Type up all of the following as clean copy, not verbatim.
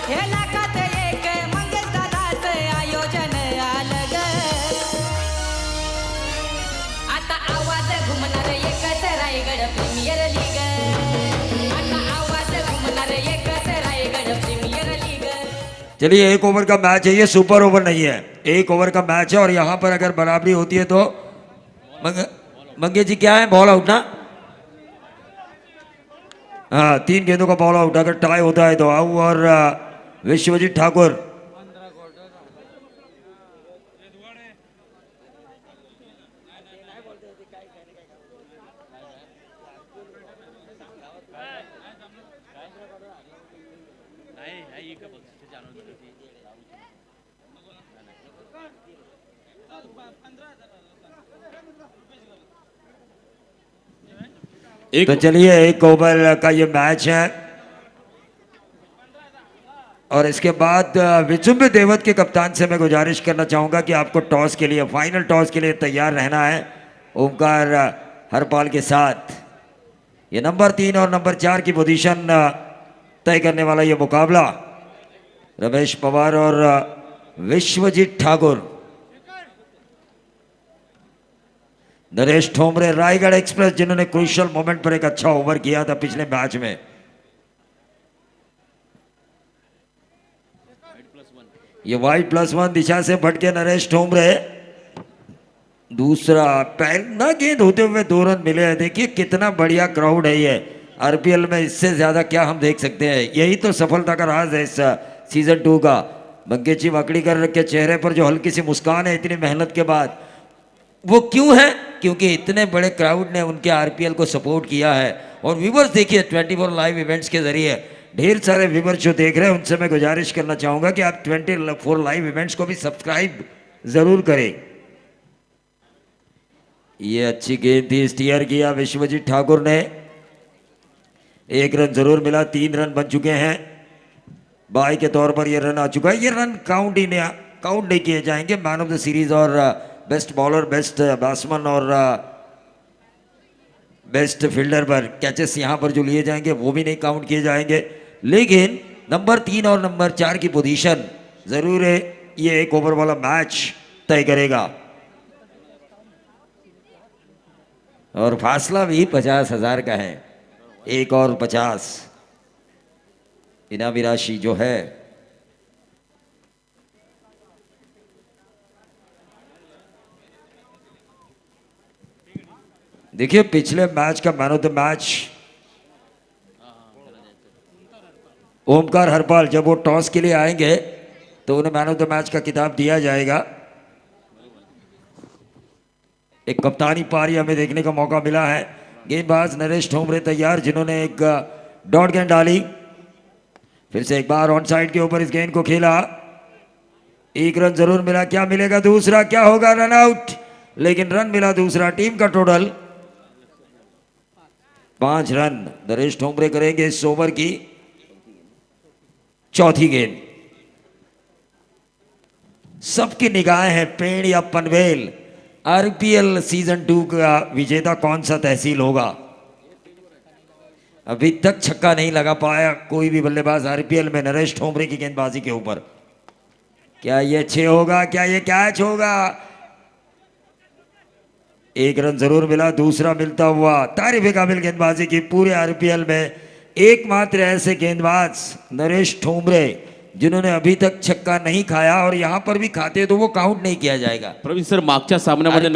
हे लाखात एक मंगेश दादाचं आयोजन आलं ग. आता आवाज घुमणार एकच रायगड प्रीमियर लीग. आता आवाज घुमणार एकच रायगड प्रीमियर लीग. चलिए, 1 ओवर का मैच है, ये सुपर ओवर नहीं है, 1 ओवर का मैच है और यहाँ पर अगर बराबरी होती है तो मंगेश जी क्या है, बॉल आउट ना? हाँ, 3 गेंदों का बॉल आउट, अगर टाई होता है तो आऊ. और विश्वजीत ठाकुर तो चलिए, 1 ओवर का ये मैच है और इसके बाद विचुम्ब देवत के कप्तान से मैं गुजारिश करना चाहूंगा कि आपको टॉस के लिए, फाइनल टॉस के लिए तैयार रहना है ओमकार हरपाल के साथ. ये नंबर 3 और नंबर 4 की पोजीशन तय करने वाला ये मुकाबला रमेश पवार और विश्वजीत ठाकुर. नरेश ठोमरे, रायगढ़ एक्सप्रेस, जिन्होंने क्रूशियल मोमेंट पर एक अच्छा ओवर किया था पिछले मैच में. ये वाइड +1 दिशा से भटके नरेश ठोमरे. दूसरा पहला गेंद होते हुए 2 रन मिले हैं. देखिए कितना बढ़िया क्राउड है ये. आरपीएल में इससे ज्यादा क्या हम देख सकते हैं. यही तो सफलता का राज है इस सीजन 2 का. मंगेश जी वाकड़ीकर के चेहरे पर जो हल्की सी मुस्कान है इतनी मेहनत के बाद, वो क्यों है? क्योंकि इतने बड़े क्राउड ने उनके आरपीएल को सपोर्ट किया है. और व्यूवर्स देखिए 24 लाइव इवेंट्स के जरिए ढेर सारे व्यूवर्स जो देख रहे हैं उनसे मैं गुजारिश करना चाहूंगा कि आप 24 लाइव इवेंट्स को भी सब्सक्राइब जरूर करें. ये अच्छी गेंद थी, स्टीयर किया विश्वजीत ठाकुर ने. 1 रन जरूर मिला, 3 रन बन चुके हैं. बाई के तौर पर ये रन आ चुका है. ये रन काउंट नहीं किए जाएंगे. मैन ऑफ द सीरीज और बेस्ट बॉलर, बेस्ट बैट्समैन और बेस्ट फील्डर पर कैचेस यहां पर जो लिए जाएंगे वो भी नहीं काउंट किए जाएंगे. लेकिन नंबर 3 और नंबर 4 की पोजीशन जरूर है, ये 1 ओवर वाला मैच तय करेगा. और फासला भी 50,000 का है. 1 और 50 इनामी राशि जो है. देखिए पिछले मैच का man of the match Omkar Harpal, जब वो टॉस के लिए आएंगे तो उन्हें मैन ऑफ द मैच का खिताब दिया जाएगा. एक कप्तानी पारी हमें देखने का मौका मिला है. गेंदबाज नरेश ठोमरे तैयार, जिन्होंने एक डॉट गेंद डाली. फिर से एक बार ऑन साइड के ऊपर इस गेंद को खेला. 1 रन जरूर मिला. क्या मिलेगा दूसरा? क्या होगा? Run out. लेकिन रन मिला दूसरा. टीम का टोटल 5 रन. नरेश ठोमरे करेंगे इस ओवर की चौथी गेंद. सबकी निगाहें हैं पेड़ या पनवेल. आरपीएल सीजन 2 का विजेता कौन सा तहसील होगा? अभी तक छक्का नहीं लगा पाया कोई भी बल्लेबाज आरपीएल में नरेश ठोमरे की गेंदबाजी के ऊपर. क्या ये 6 होगा? क्या ये कैच होगा? 1 रन जरूर मिला. दूसरा मिलता हुआ तारीफ काबिल गेंदबाजी की. पूरे आरपीएल में एकमात्र ऐसे गेंदबाज नरेश ठोमरे जिन्होंने अभी तक छक्का नहीं खाया, और यहां पर भी खाते तो वो काउंट नहीं किया जाएगा. प्रवीण सर, मागच्या सामन्यामध्ये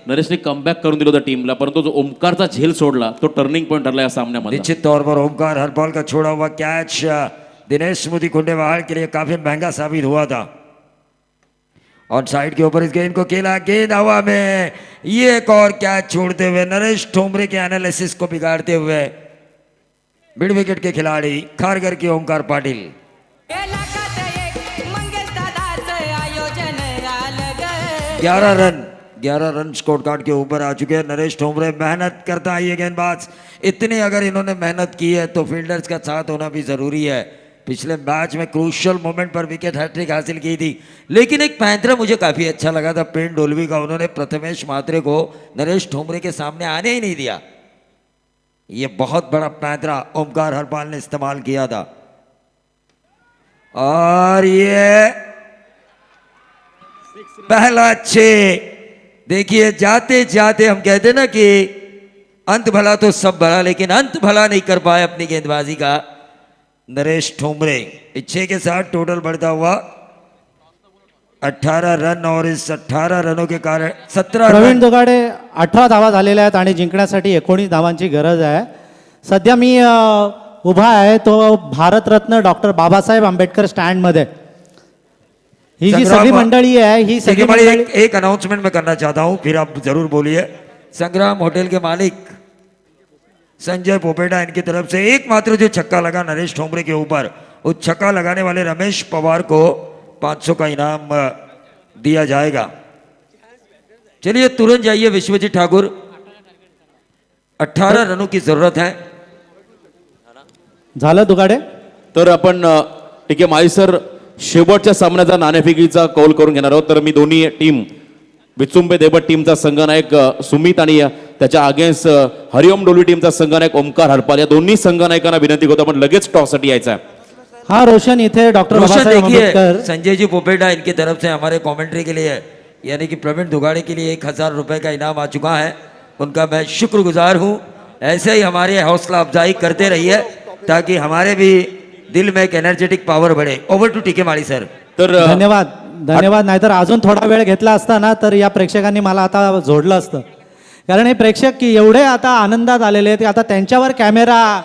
नरेशने कमबॅक करून दिलं होतं टीमला, परंतु जो ओमकारचा झेल सोडला तो टर्निंग पॉइंट ठरला या सामन्यामध्ये. निश्चित तौर पर ओमकार हरपाल का छोड़ा हुआ कैच दिनेश स्मृति कुंडेवाल के लिए काफी महंगा साबित हुआ था. और साइड के ऊपर इस गेंद को खेला. गेंद हवा में. ये एक और कैच छोड़ते हुए नरेश ठोमरे के एनालिसिस को बिगाड़ते हुए मिड विकेट के खिलाड़ी खारगर के Omkar Patil. 11 run score card के ऊपर आ चुके हैं. नरेश ठोमरे मेहनत करता है ये गेंदबाज. इतनी अगर इन्होंने मेहनत की है तो फील्डर्स का साथ होना भी जरूरी है. पिछले मैच में क्रूशियल मोमेंट पर विकेट हैट्रिक हासिल की थी. लेकिन एक पैंतरा मुझे काफी अच्छा लगा था पेन डोलवी का. उन्होंने प्रथमेश मात्रे को नरेश ठोमरे के सामने आने ही नहीं दिया. ये बहुत बड़ा पैंतरा ओमकार हरपाल ने इस्तेमाल किया था. और ये पहला 6। देखिए जाते जाते हम कहते ना कि अंत भला तो सब भला, लेकिन अंत भला नहीं कर पाए अपनी गेंदबाजी का नरेश ठोंबरे। 6 के साथ टोटल बढ़ता हुआ 18 रन और इस 18 रनों के कारण 17 प्रवीण रन। दोगाडे 18 धावा झालेल्या आहेत आणि जिंकण्यासाठी 19 धावांची गरज आहे. सध्या मी उभा आहे तो भारतरत्न डॉक्टर बाबासाहेब आंबेडकर स्टँड मध्ये. ही जी सगळी मंडळी आहे ही सगळी देखिए मंडळी एक अनाउंसमेंट मैं करना चाहता हूं, फिर आप जरूर बोलिए। संग्राम होटल के मालिक संजय पोपेटा, इनकी तरफ से एकमात्र जो छक्का लगा नरेश ठोंबरे के ऊपर, उस छक्का लगाने वाले रमेश पवार को 500 का इनाम दिया जाएगा। चलिए तुरंत जाइए विश्वजीत ठाकुर, 18 रनों की जरूरत है। झालं दोगाडे. तर आपण ठीक आहे माई सर शेवटच्या सामन्याचा नाणेफेकीचा कौल करून घेणार आहोत. तर मी दोन्ही टीम विचुंबे देवट टीमचा संघनायक सुमित आणि त्याच्या अगेन्स्ट हरिओम डोलवी टीमचा संघनायक ओमकार हरपाल या दोन्ही संघनायकांना विनंती करतो आपण लगेच टॉस साठी यायचं आहे. हा रोशन इथे डॉक्टर रोशन बाबासाहेब देखिए आंबेडकर संजय जी पोपेटा इनकी तरफ से हमारे कमेंट्री के लिए यानी कि प्रवीण दुगाड़े के लिए 1000 रुपए का इनाम आ चुका है। उनका मैं शुक्रगुजार हूं। ऐसे ही हमारे हौसला अफजाई करते रहिए ताकि हमारे भी दिल में एक एनर्जेटिक पावर बढ़े। ओवर टू टीके माळी सर। तर धन्यवाद धन्यवाद. नाहीतर अजून थोडा वेळ घेतला असता ना तर या प्रेक्षकांनी मला आता जोडलं असतं. कारण हे प्रेक्षक की एवढे आता आनंदात आलेले आहेत, आता त्यांच्यावर कॅमेरा.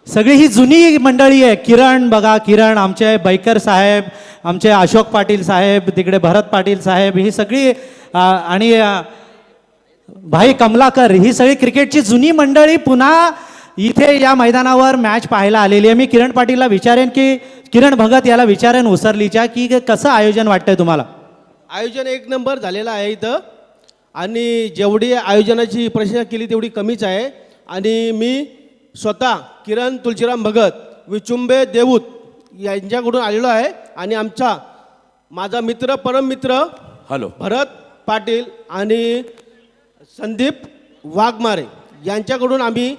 सगळी ही जुनी मंडळी आहे. किरण बघा, किरण आमचे बैकर साहेब, आमचे अशोक पाटील साहेब, तिकडे भरत पाटील साहेब, ही सगळी आणि भाई कमलाकर, ही सगळी क्रिकेटची जुनी मंडळी पुन्हा इथे या मैदानावर मॅच पाहायला आलेली आहे. मी किरण पाटीलला विचारेन की किरण भगत याला विचारेन उसरलीच्या की कसं आयोजन वाटतंय तुम्हाला. आयोजन एक नंबर झालेलं आहे इथं आणि जेवढी आयोजनाची प्रशंसा केली तेवढी कमीच आहे. आणि मी स्वतः किरण तुलसीराम भगत विचुंबे देऊत यांच्याकडून आलेलो आहे आणि माझा मित्र परममित्र हॅलो भरत पाटील आणि संदीप वाघमारे यांच्याकडून आम्ही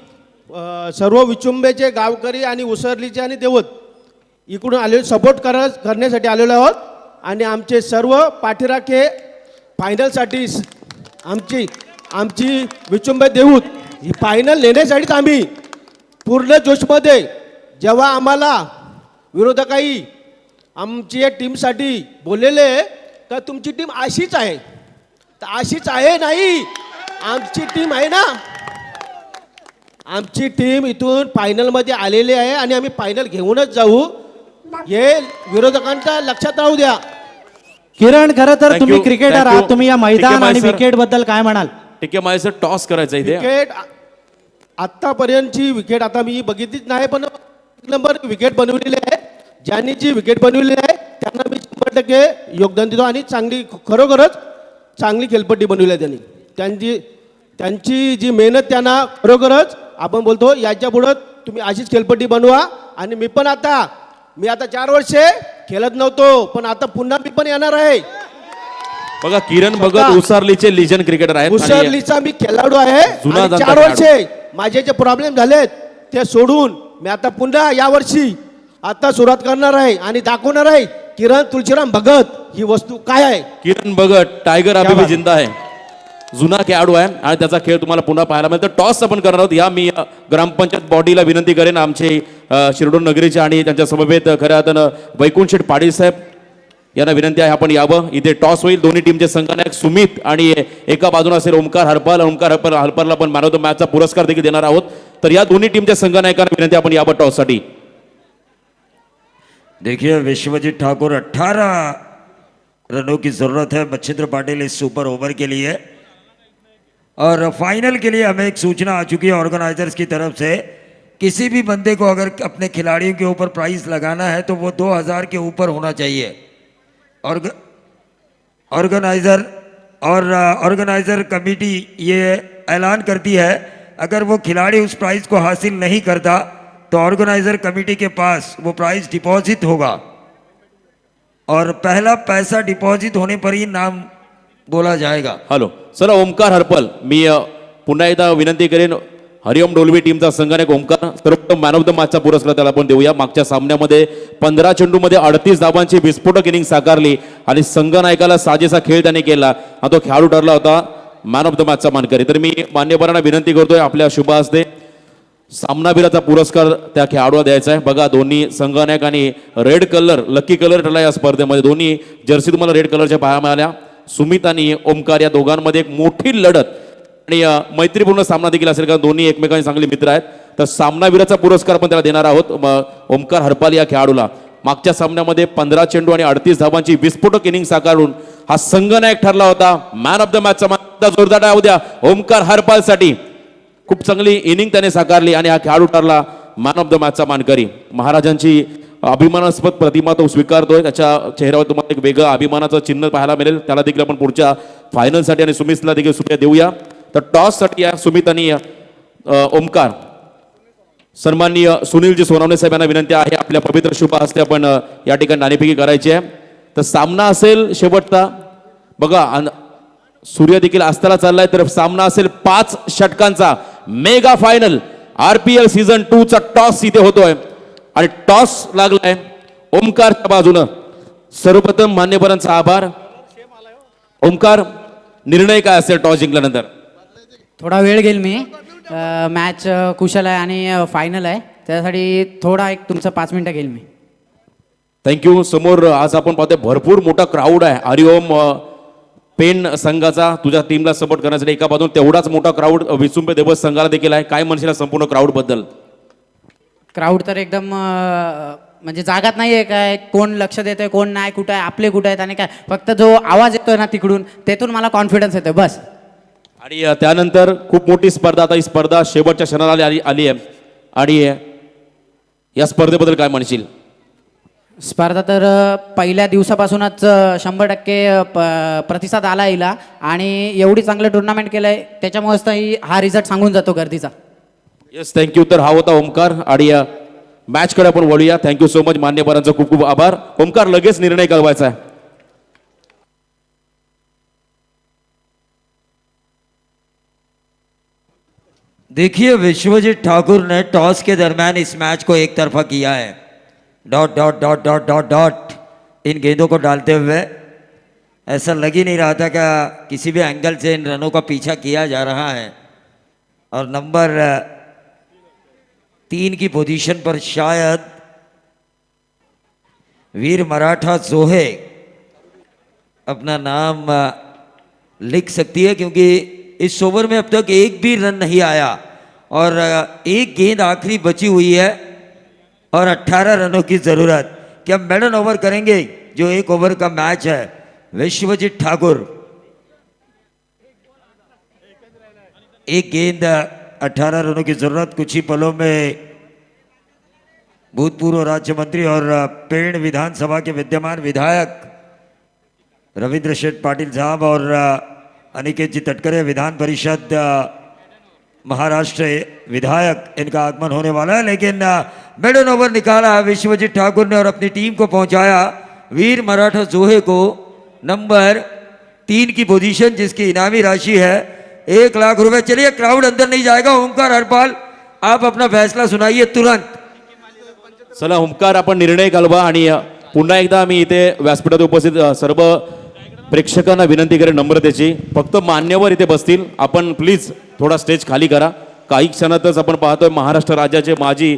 सर्व विचुंबेचे गावकरी आणि उसरलीचे आणि देवत इकडून आलेलो सपोर्ट करण्यासाठी आलेलो आहोत. आणि आमचे सर्व पाठीराखे फायनलसाठी आमची विचुंबे देऊत ही फायनल नेण्यासाठीच आम्ही पूर्ण जोशमध्ये जेव्हा आम्हाला विरोधकाही आमची या टीमसाठी बोललेले का तुमची टीम अशीच आहे, तर अशीच आहे नाही, आमची टीम आहे ना. आमची टीम इथून फायनलमध्ये आलेली आहे आणि आम्ही फायनल घेऊनच जाऊ हे विरोधकांच्या लक्षात राहू द्या. किरण खरं तर Thank तुम्ही you, क्रिकेटर thank आहात, you. तुम्ही या ठीक आहे, मैदान माई आणि सर. विकेट बद्दल काय म्हणाल. ठीक आहे माई सर टॉस करायचा इथे. विकेट आत्तापर्यंतची विकेट आता मी बघितलीच नाही, पण एक नंबर विकेट बनवलेली आहे. ज्यांनी जी विकेट बनवलेली आहे त्यांना मी 100% योगदान देतो आणि खरोखरच चांगली खेळपट्टी बनवली आहे त्यांनी. त्यांची जी मेहनत त्यांना खरोखरच आपण बोलतो याच्या पुढं तुम्ही अशीच खेळपट्टी बनवा. आणि मी आता 4 वर्षे खेळत नव्हतो, पण आता पुन्हा मी पण येणार आहे. बघा किरण भगत उसरलीचे लिजन क्रिकेटर आहेत. आणि उसरलीचा मी खेळाडू आहे. जुना आणि जाणता 4 खेळाडू. वर्षे माझे जे प्रॉब्लेम झालेत ते सोडून मी आता पुन्हा यावर्षी आता सुरुवात करणार आहे आणि दाखवणार आहे किरण तुलसीराम भगत ही वस्तू काय आहे. किरण भगत टायगर अभी भी जिंदा आहे, जुना खेळाडू आहे आणि त्याचा खेळ तुम्हाला पुन्हा पाहायला मिळेल. तर टॉस आपण करणार आहोत. या मी ग्रामपंचायत बॉडीला विनंती करेन आमचे शिरडोन नगरीचे आणि त्यांच्या समवेत खऱ्या अर्थानं वैकुंठ शेठ पाटील साहेब यांना विनंती आहे आपण यावं. इथे टॉस होईल. दोन्ही टीमचे संघनायक सुमित आणि एका बाजूला असेल ओमकार हरपालला पण मॅन ऑफ द मॅचचा पुरस्कार देखील देणार आहोत. तर या दोन्ही टीमच्या संघनायकांना विनंती आपण यावं टॉस साठी. देखिए विश्वजीत ठाकुर 18 रनों की जरूरत है मच्छिंद्र पाटिल इस सुपर ओवर के लिए। और फाइनल के लिए हमें एक सूचना आ चुकी है ऑर्गेनाइजर्स की तरफ से, किसी भी बंदे को अगर अपने खिलाड़ियों के ऊपर प्राइस लगाना है तो वो 2000 के ऊपर होना चाहिए। ऑर्गेनाइजर कमेटी ये ऐलान करती है अगर वो खिलाड़ी उस प्राइस को हासिल नहीं करता तो ऑर्गेनाइजर कमेटी के पास वो प्राइस डिपॉजिट होगा और पहला पैसा डिपॉजिट होने पर ही नाम बोला जाएगा। हॅलो चला ओमकार हरपल, मी पुन्हा एकदा विनंती करेन हरिओम डोलवी टीमचा संघनायक ओमकार सर्वोत्तम मॅन ऑफ द मॅचचा पुरस्कार त्याला आपण देऊया. मागच्या सामन्यामध्ये 15 चेंडूमध्ये 38 धावांची विस्फोटक इनिंग साकारली आणि संघनायकाला साजेसा खेळ त्याने केला आणि तो खेळाडू ठरला होता मॅन ऑफ द मॅचचा मानकरी. तर मी मान्यवरांना विनंती करतोय आपल्या शुभ हस्ते सामनावीराचा पुरस्कार त्या खेळाडूला द्यायचा आहे. बघा दोन्ही संघनायक आणि रेड कलर लकी कलर ठरला या स्पर्धेमध्ये. दोन्ही जर्सी तुम्हाला रेड कलरच्या पाहायला मिळाल्या. सुमित आणि ओमकार या दोघांमध्ये एक मोठी लढत आणि मैत्रीपूर्ण सामना देखील असेल कारण दोन्ही एकमेकांचे चांगले मित्र आहेत. तर सामनावीराचा पुरस्कार पण त्याला देणार आहोत ओमकार हरपाल या खेळाडूला. मागच्या सामन्यामध्ये 15 चेंडू आणि 38 धावांची विस्फोटक इनिंग साकारून हा संघनायक ठरला होता. मॅन ऑफ द मॅचचा मान जोरदार टाळ्या द्या ओमकार हरपालसाठी. खूप चांगली इनिंग त्याने साकारली आणि हा खेळाडू ठरला मॅन ऑफ द मॅचचा मानकरी. महाराजांची अभिमानास्पद प्रतिमा तो स्वीकारतोय. त्याच्या चेहऱ्यावर तुम्हाला एक वेगळं अभिमानाचं चिन्ह पाहायला मिळेल. त्याला देखील आपण पुढच्या फायनलसाठी आणि सुमितला देखील शुभेच्छा देऊया. तर टॉससाठी या सुमित आणि ओमकार सन्माननीय सुनीलजी सोनावणे साहेब यांना विनंती आहे आपल्या पवित्र शुभ हस्ते आपण या ठिकाणी नाणेफेकी करायची आहे. तर सामना असेल शेवटचा बघा सूर्य देखील अस्ताला चाललाय. तर सामना असेल 5 षटकांचा मेगा फायनल RPL सीझन 2 चा टॉस इथे होतोय आणि टॉस लागलाय ओमकारच्या बाजूनं. सर्वप्रथम मान्यवरांचा आभार. ओमकार निर्णय काय असेल टॉस जिंकल्यानंतर? थोडा वेळ घेईल मी. मॅच कुशल आहे आणि फायनल आहे त्यासाठी थोडा एक तुमचं 5 मिनिटं घेईल मी. थँक्यू. समोर आज आपण पाहतोय भरपूर मोठा क्राऊड आहे. हरिओम पेन संघाचा तुझ्या टीमला सपोर्ट करण्यासाठी एका बाजून तेवढाच मोठा क्राऊड विसुंबे देवस संघाला देखील आहे. काय म्हणशील संपूर्ण क्राऊड बद्दल? क्राऊड तर एकदम म्हणजे जागात नाही आहे काय कोण लक्ष देतोय कोण नाही कुठं आहे आपले कुठं आहेत आणि काय फक्त जो आवाज येतोय ना तिकडून तेथून मला कॉन्फिडन्स येतोय बस. आणि त्यानंतर खूप मोठी स्पर्धा आता ही स्पर्धा शेवटच्या क्षणाला आली आहे आणि या स्पर्धेबद्दल काय म्हणशील? स्पर्धा तर पहिल्या दिवसापासूनच 100% प्रतिसाद आला हिला आणि एवढी चांगलं टुर्नामेंट केलं आहे त्याच्यामुळेच तर हा रिझल्ट सांगून जातो गर्दीचा. Yes thank you. तर हा होता ओमकार आणि मॅचकडे आपण वळूया. थँक्यू सो मच मान्यवरांचा खूप खूप आभार. ओमकार लगेच निर्णय कळवायचा आहे. देखिए विश्वजीत ठाकुर ने टॉस के दरमियान इस मैच को एक तरफा किया है. Dot dot dot dot dot dot in गेंदों को डालते हुए ऐसा लग ही नहीं रहा था कि किसी भी एंगल से इन रनों का पीछा किया जा रहा है. और नंबर 3 की पोजीशन पर शायद वीर मराठा जोहे अपना नाम लिख सकती है क्योंकि इस ओवर में अब तक एक भी रन नहीं आया और एक गेंद आखिरी बची हुई है और 18 रनों की ज़रूरत. क्या मेडन ओवर करेंगे जो 1 ओवर का मैच है विश्वजीत ठाकुर. एक गेंद 18 रनों की ज़रूरत. कुछ ही पलों में भूतपूर्व राज्य मंत्री और पेड़ विधानसभा के विद्यमान विधायक रविंद्र शेठ पाटिल साहब और अनिकेत जी तटकरे विधान परिषद महाराष्ट्र विधायक इनका आगमन होने वाला है. लेकिन मेडन ओवर निकाला विश्वजीत ठाकुर ने और अपनी टीम को पहुंचाया वीर मराठा जोहे को नंबर 3 की पोजीशन जिसकी इनामी राशि है 1 लाख रुपए. चलिए क्राउड अंदर नहीं जाएगा. ओमकार हरपाल आप अपना फैसला सुनाइए तुरंत. चला ओमकार आपण निर्णय कळवा आणि पुन्हा एकदा आम्ही इथे व्यासपीठात उपस्थित सर्व प्रेक्षकांना विनंती करेन नम्रतेची. फक्त मान्यवर इथे बसतील. आपण प्लीज थोडा स्टेज खाली करा. काही क्षणातच आपण पाहतोय महाराष्ट्र राज्याचे माजी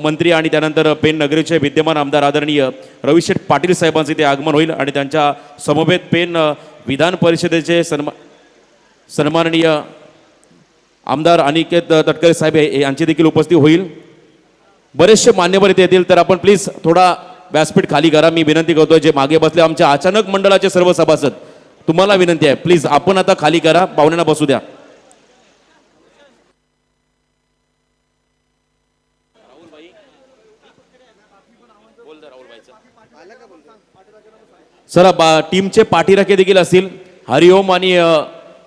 मंत्री आणि त्यानंतर पेन नगरीचे विद्यमान आमदार आदरणीय रविशेठ पाटील साहेबांचे इथे आगमन होईल आणि त्यांच्या समवेत पेन विधान परिषदेचे सन्माननीय आमदार अनिकेत तटकरे साहेब यांची देखील उपस्थिती होईल. बरेचसे मान्यवर इथे येतील. तर आपण प्लीज थोडा व्यासपीठ खाली करा. मी विनंती करतोय जे मागे बसले आमच्या अचानक मंडळाचे सर्व सभासद तुम्हाला विनंती आहे प्लीज आपण आता खाली करा. पाहुण्यांना बसू द्या. चला टीमचे पाठीराखे देखील असतील. हरिओम आणि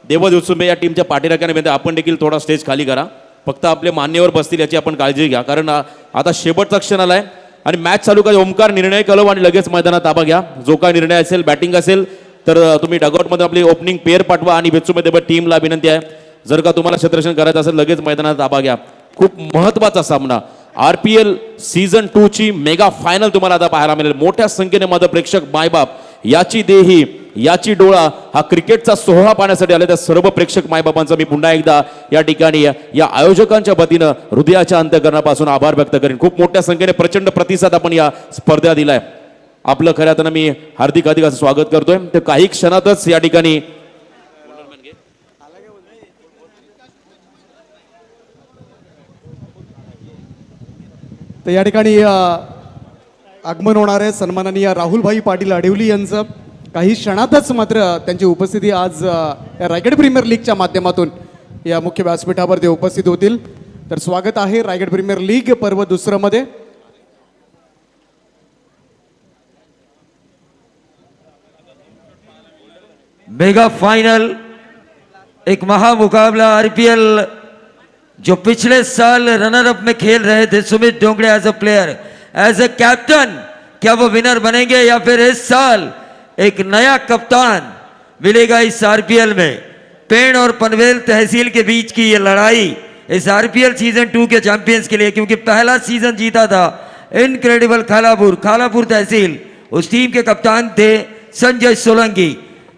देवद उत्सुंबे या टीमच्या पाठीराख्याने विनंती आपण देखील थोडा स्टेज खाली करा. फक्त आपले मान्यवर बसतील याची आपण काळजी घ्या कारण आता शेवटचा क्षण आलाय आणि मॅच चालू करा. ओमकार निर्णय कळव आणि लगेच मैदानात ताबा घ्या. जो काय निर्णय असेल बॅटिंग असेल तर तुम्ही डगआउटमध्ये आपली ओपनिंग पेअर पाठवा आणि वेचुमे देवद टीमला विनंती आहे जर का तुम्हाला क्षेत्ररक्षण करायचं असेल लगेच मैदानात ताबा घ्या. खूप महत्वाचा सामना RPL सीझन 2 ची मेगा फायनल तुम्हाला आता पाहायला मिळेल. मोठ्या संख्येने माझं प्रेक्षक मायबाप याची देही याची डोळा हा क्रिकेटचा सोहळा पाहण्यासाठी आले. त्या सर्व प्रेक्षक मायबापांचा मी पुन्हा एकदा या ठिकाणी या आयोजकांच्या वतीनं हृदयाच्या अंतःकरणापासून आभार व्यक्त करेन. खूप मोठ्या संख्येने प्रचंड प्रतिसाद आपण या स्पर्धेला दिलाय. आपलं खऱ्या अर्थानं मी हार्दिक असं स्वागत करतोय. तर काही क्षणातच या ठिकाणी तर या ठिकाणी आगमन होणार आहे सन्माननीय राहुलभाई पाटील आडिवली यांचं. काही क्षणातच मात्र त्यांची उपस्थिती आज या रायगड प्रीमियर लीगच्या माध्यमातून या मुख्य व्यासपीठावर ते उपस्थित होतील. तर स्वागत आहे रायगड प्रीमियर लीग पर्व दुसरं मध्ये. मेगा फाइनल एक महामुकाबला RPL जो पिछले साल रनर अप में खेल रहे थे Sumit Dongde as a player as a captain, क्या वो विनर बनेंगे या फिर इस साल एक नया कप्तान मिलेगा इस RPL में. पेड़ और पनवेल तहसील के बीच की ये लड़ाई इस RPL सीजन 2 के चैंपियंस के लिए, क्योंकि पहला सीजन जीता था इनक्रेडिबल खालापुर तहसील, उस टीम के कप्तान थे संजय सोलंकी.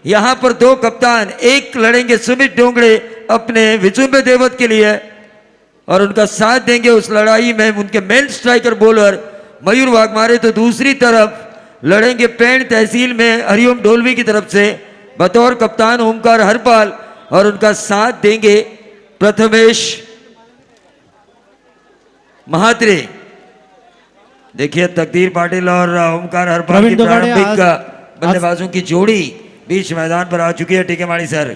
यहां पर दो कप्तान एक लड़ेंगे सुमित डोंगड़े अपने विचुंबे देवत के लिए और उनका साथ देंगे उस लड़ाई में उनके main striker bowler Mayur Waghmare. तो दूसरी तरफ लड़ेंगे पेड़ तहसील में हरिओम ढोलवी की तरफ से बतौर कप्तान ओमकार हरपाल और उनका साथ देंगे प्रथमेश महात्रे. देखिए तकदीर पाटिल और ओमकार हरपाल की प्रवीण दोगाडे प्रारंभिक बल्लेबाजों की जोड़ी बीच मैदान पर आ चुकी है. टिकेमाळी सर,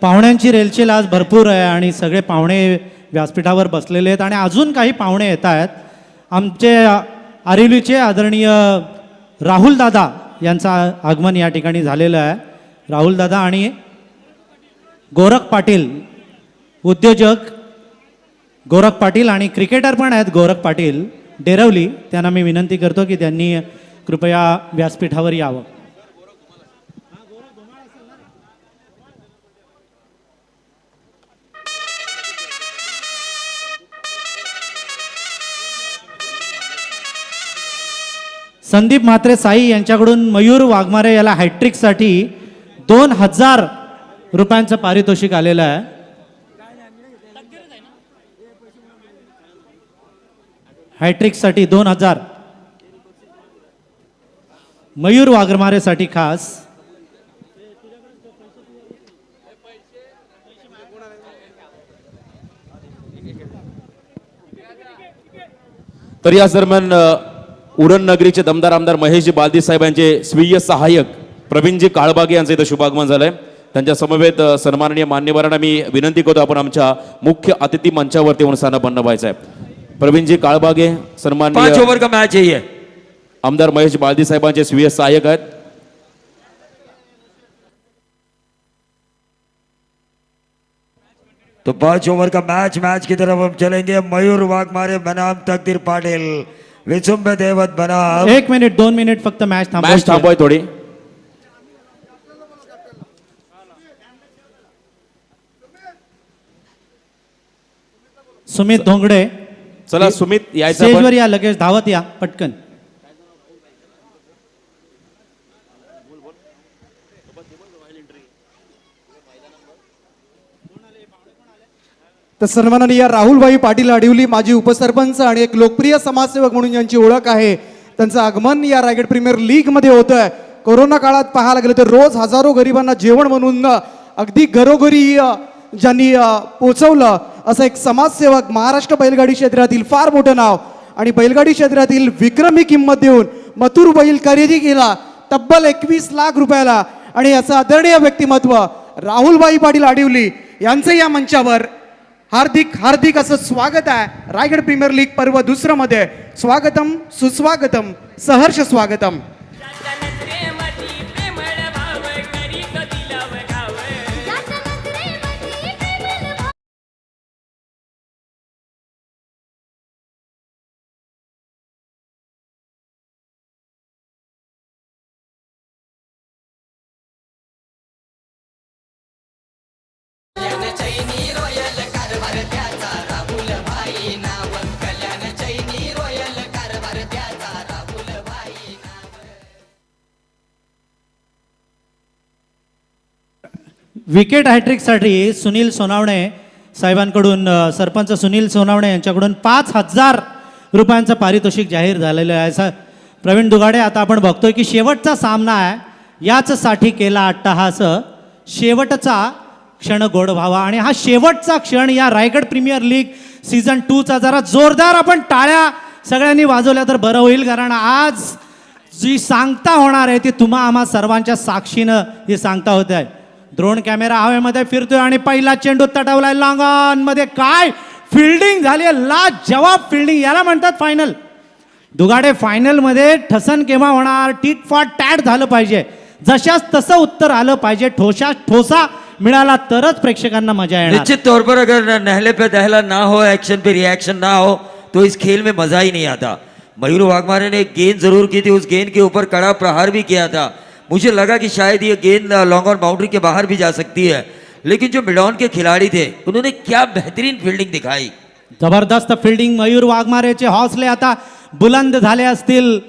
पाहुण्यांची रेलचेल आज भरपूर आहे आणि सगळे पाहुणे व्यासपीठावर बसलेले आहेत आणि अजून काही पाहुणे येत आहेत. आमचे आरिवलीचे आदरणीय राहुल दादा यांचं आगमन या ठिकाणी झालेलं आहे. राहुल दादा आणि गोरख पाटील, उद्योजक गोरख पाटील आणि क्रिकेटर पण आहेत गोरख पाटील डेरवली. त्यांना मी विनंती करतो की त्यांनी कृपया व्यासपीठावर यावं. संदीप म्हात्रे साई यांच्याकडून मयूर वाघमारे याला हॅट्रिकसाठी 2000 रुपयांचं पारितोषिक आलेलं आहे. हॅट्रिकसाठी 2000 मयूर वाघमारेसाठी खास. तर या दरम्यान उरण नगरीचे दमदार आमदार महेशजी बालदी साहेब यांचे स्वीय सहाय्यक प्रवीणजी काळबागे यांचं इथं शुभागमन झालंय. त्यांच्या समवेत सन्माननीय मान्यवरांना मी विनंती करतो आपण आमच्या मुख्य अतिथी मंचावरती येऊन स्थानपन्न व्हायचं आहे. प्रवीणजी काळबागे 5 सन्माननीय ओवर का मैच है ये. आमदार महेश बालदी साहेबांचे स्वीय सहाय्यक आहेत. तो 5 ओवर का मैच की तरफ हम चलेंगे. मयूर वाघमारे बनाम तकदीर पाटिल, विचुंबे देवत बनाम 1 मिनिट 2 मिनिट फक्त मॅच मॅच थांबवाय थोडी. सुमित धोंगडे चला सुमित यायचं स्टेजवर आपण. या, लगेच धावत या पटकन. तर सन्माननीय राहुलभाई पाटील आडिवली माजी उपसरपंच आणि एक लोकप्रिय समाजसेवक म्हणून ज्यांची ओळख आहे, त्यांचं आगमन या रायगड प्रीमियर लीग मध्ये होत आहे. कोरोना काळात पाहायला गेलं तर रोज हजारो गरिबांना जेवण म्हणून अगदी घरोघरी ज्यांनी पोचवलं असं एक समाजसेवक, महाराष्ट्र बैलगाडी क्षेत्रातील फार मोठं नाव आणि बैलगाडी क्षेत्रातील विक्रमी किंमत देऊन मथुर बैल खरेदी केला तब्बल 21 लाख रुपयाला. आणि असं आदरणीय व्यक्तिमत्व राहुलभाई पाटील आडिवली यांचं या मंचावर हार्दिक हार्दिक असं स्वागत आहे. रायगड प्रीमियर लीग पर्व दुसरं मध्ये स्वागतम सुस्वागतम सहर्ष स्वागतम. चैनी विकेट हॅट्रिकसाठी सुनील सोनावणे साहेबांकडून सरपंच सुनील सोनावणे यांच्याकडून 5,000 रुपयांचं पारितोषिक जाहीर झालेलं आहे. प्रवीण दुगाडे, आता आपण बघतोय की शेवटचा सामना आहे, याचसाठी केला अट्टहास, शेवटचा क्षण गोड व्हावा. आणि हा शेवटचा क्षण या रायगड प्रीमियर लीग सीझन 2चा जरा जोरदार आपण टाळ्या सगळ्यांनी वाजवल्या तर बरं होईल, कारण आज जी सांगता होणार आहे ती तुम्हा आम्हा सर्वांच्या साक्षीनं ही सांगता होत आहे. ड्रोन कॅमेरा हवेमध्ये फिरतोय आणि पहिला चेंडू तटवलाय लॉंगॉन मध्ये. काय फिल्डिंग झाली आहे, लाजवाब फिल्डिंग, याला म्हणतात फायनल. दुगाडे, फायनलमध्ये ठसन केव्हा होणार? टीट फॉर टॅट झालं पाहिजे, जशाच तसं उत्तर आलं पाहिजे, ठोसा मिळाला तरच प्रेक्षकांना मजा येणार. निश्चित तौर पर अगर नहले पे दहला ना हो, एक्शन पे रिएक्शन ना हो, तो इस खेल में मजा ही नहीं आता. मयूर वाघमारे ने एक गेंद जरूर की थी, उस गेंद के ऊपर कड़ा प्रहार भी किया था. मुझे लगा कि शायद ये गेंद लॉन्ग ऑन बाउंड्री के बाहर भी जा सकती है, लेकिन जो मिडॉन के खिलाड़ी थे उन्होंने क्या बेहतरीन फील्डिंग दिखाई. जबरदस्त फिल्डिंग. मयूर वाघमारेचे हौसले आता बुलंद झाले असतील.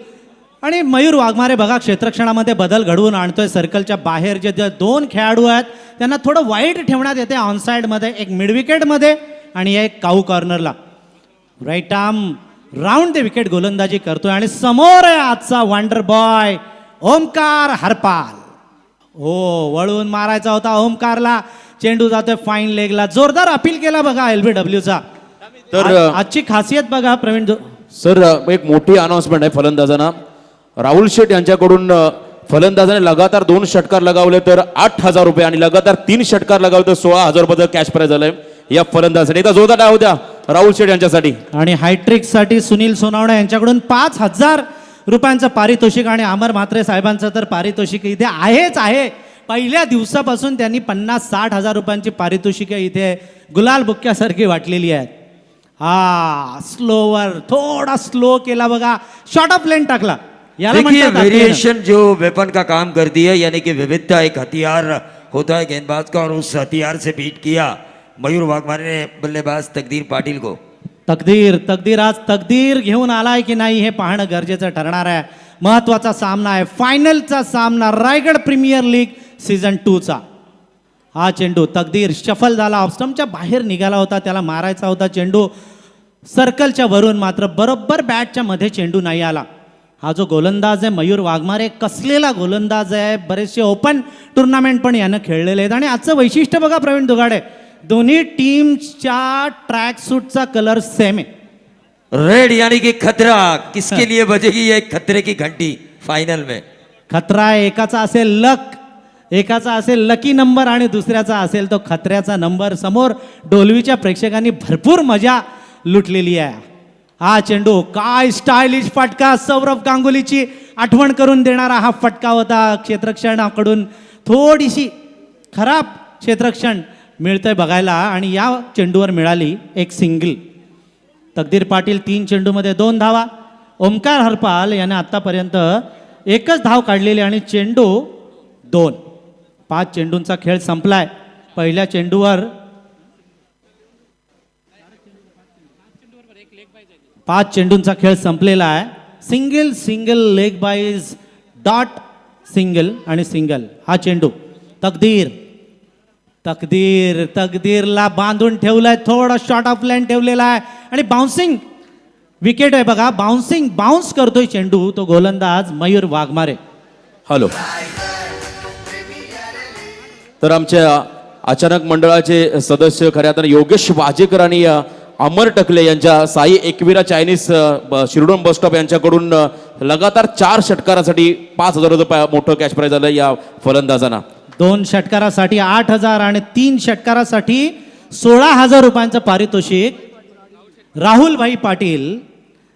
आणि मयूर वाघमारे बघा क्षेत्रक्षणामध्ये बदल घडवून आणतोय. सर्कलच्या बाहेर जे 2 खेळाडू आहेत त्यांना थोडं वाईट ठेवण्यात येते ऑनसाईडमध्ये, एक मिड विकेटमध्ये आणि एक काऊ कॉर्नरला. राईट आर्म राऊंड ते विकेट गोलंदाजी करतोय आणि समोर आहे आजचा वंडर बॉय ओमकार हरपाल. हो, वळून मारायचा होता ओमकारला, चेंडू जातोय फाईन लेगला. जोरदार अपील केला बघा LBWचा. तर आजची खासियत बघा प्रवीण सर, एक मोठी अनाउन्समेंट आहे फलंदाजांना. राहुल शेठ यांच्याकडून फलंदाजाने लगातार 2 षटकार लगावले तर 8,000 रुपये आणि लगातार 3 षटकार लगावले तर 16,000 रुपये कॅश प्राइज झालंय या फलंदाजासाठी. एकदा जोरदार टाळ्या होत्या राहुल शेठ यांच्यासाठी. आणि हायट्रिकसाठी सुनील सोनावणे यांच्याकडून 5,000 रुपयांचं पारितोषिक. आणि अमर म्हात्रे साहेबांचं तर पारितोषिक इथे आहेच आहे. पहिल्या दिवसापासून त्यांनी 50-60 हजार रुपयांची पारितोषिके इथे गुलाल बुक्क्यासारखी वाटलेली आहेत. हा, स्लोवर, थोडा स्लो केला बघा, शॉर्ट ऑफ लेन टाकला. याला देखिए म्हणतात आपल्याला. वेरिएशन जो वेपन का काम करती है, यानी कि विविधता एक हथियार होता है गेंदबाज का, और उस हथियार से बीट किया मयूर वाघमारे ने बल्लेबाज तकदीर पाटिल को. तकदीर आज तकदीर घेऊन आलाय की नाही हे पाहणं गरजेचं ठरणार आहे. महत्वाचा सामना आहे, फायनलचा सामना रायगड प्रीमियर लीग सीझन 2चा. हा चेंडू तकदीर शफल झाला, ऑफस्टम्पच्या बाहेर निघाला होता, त्याला मारायचा होता चेंडू सर्कलच्या वरून, मात्र बरोबर बॅटच्या मध्ये चेंडू नाही आला. हा जो गोलंदाज आहे मयूर वाघमारे, कसलेला गोलंदाज आहे. बरेचसे ओपन टुर्नामेंट पण यानं खेळलेले आहेत. आणि आजचं वैशिष्ट्य बघा प्रवीण दुगाडे, दोन्ही टीमच्या ट्रॅक सूटचा कलर सेम आहे. रेड यानी कि खतरा. किसके लिए बजेगी ये खतरे की घंटी फाइनल में? खतरा आहे, एकाचा असेल लक, एकाचा असेल लकी नंबर आणि दुसऱ्याचा असेल तो खतऱ्याचा नंबर. समोर डोलवीच्या प्रेक्षकांनी भरपूर मजा लुटलेली आहे. हा चेंडू, काय स्टायलिश फटका, सौरभ गांगुलीची आठवण करून देणारा हा फटका होता. क्षेत्ररक्षणाकडून थोडीशी खराब क्षेत्ररक्षण मिळतंय बघायला आणि या चेंडूवर मिळाली एक सिंगल. तकदीर पाटील 3 चेंडूमध्ये 2 धावा. ओमकार हरपाल याने आतापर्यंत 1च धाव काढलेली आणि चेंडू 2. 5 चेंडूंचा खेळ संपलाय. पहिल्या चेंडूवर 5 चेंडूंचा खेळ संपलेला आहे. सिंगल लेग बाईज, डॉट, सिंगल आणि सिंगल. हा चेंडू तकदीरला बांधून ठेवलाय, थोडा शॉर्ट ऑफ लाईन ठेवलेला आहे आणि बाउन्सिंग विकेट आहे बघा. बाउन्स करतोय चेंडू तो गोलंदाज मयूर वाघमारे. हॅलो. तर आमच्या अचानक मंडळाचे सदस्य खऱ्या अर्थाने योगेश वाजेकर आणि अमर टकले यांच्या Sai Ekvira Chinese Shirdon bus stop यांच्याकडून लगातार 4 षटकारासाठी 5,000 रुपये मोठं कॅश प्राइज झालं या फलंदाजांना. 2 षटकारासाठी 8,000 आणि 3 षटकारासाठी 16,000 रुपयांचं पारितोषिक राहुलभाई पाटील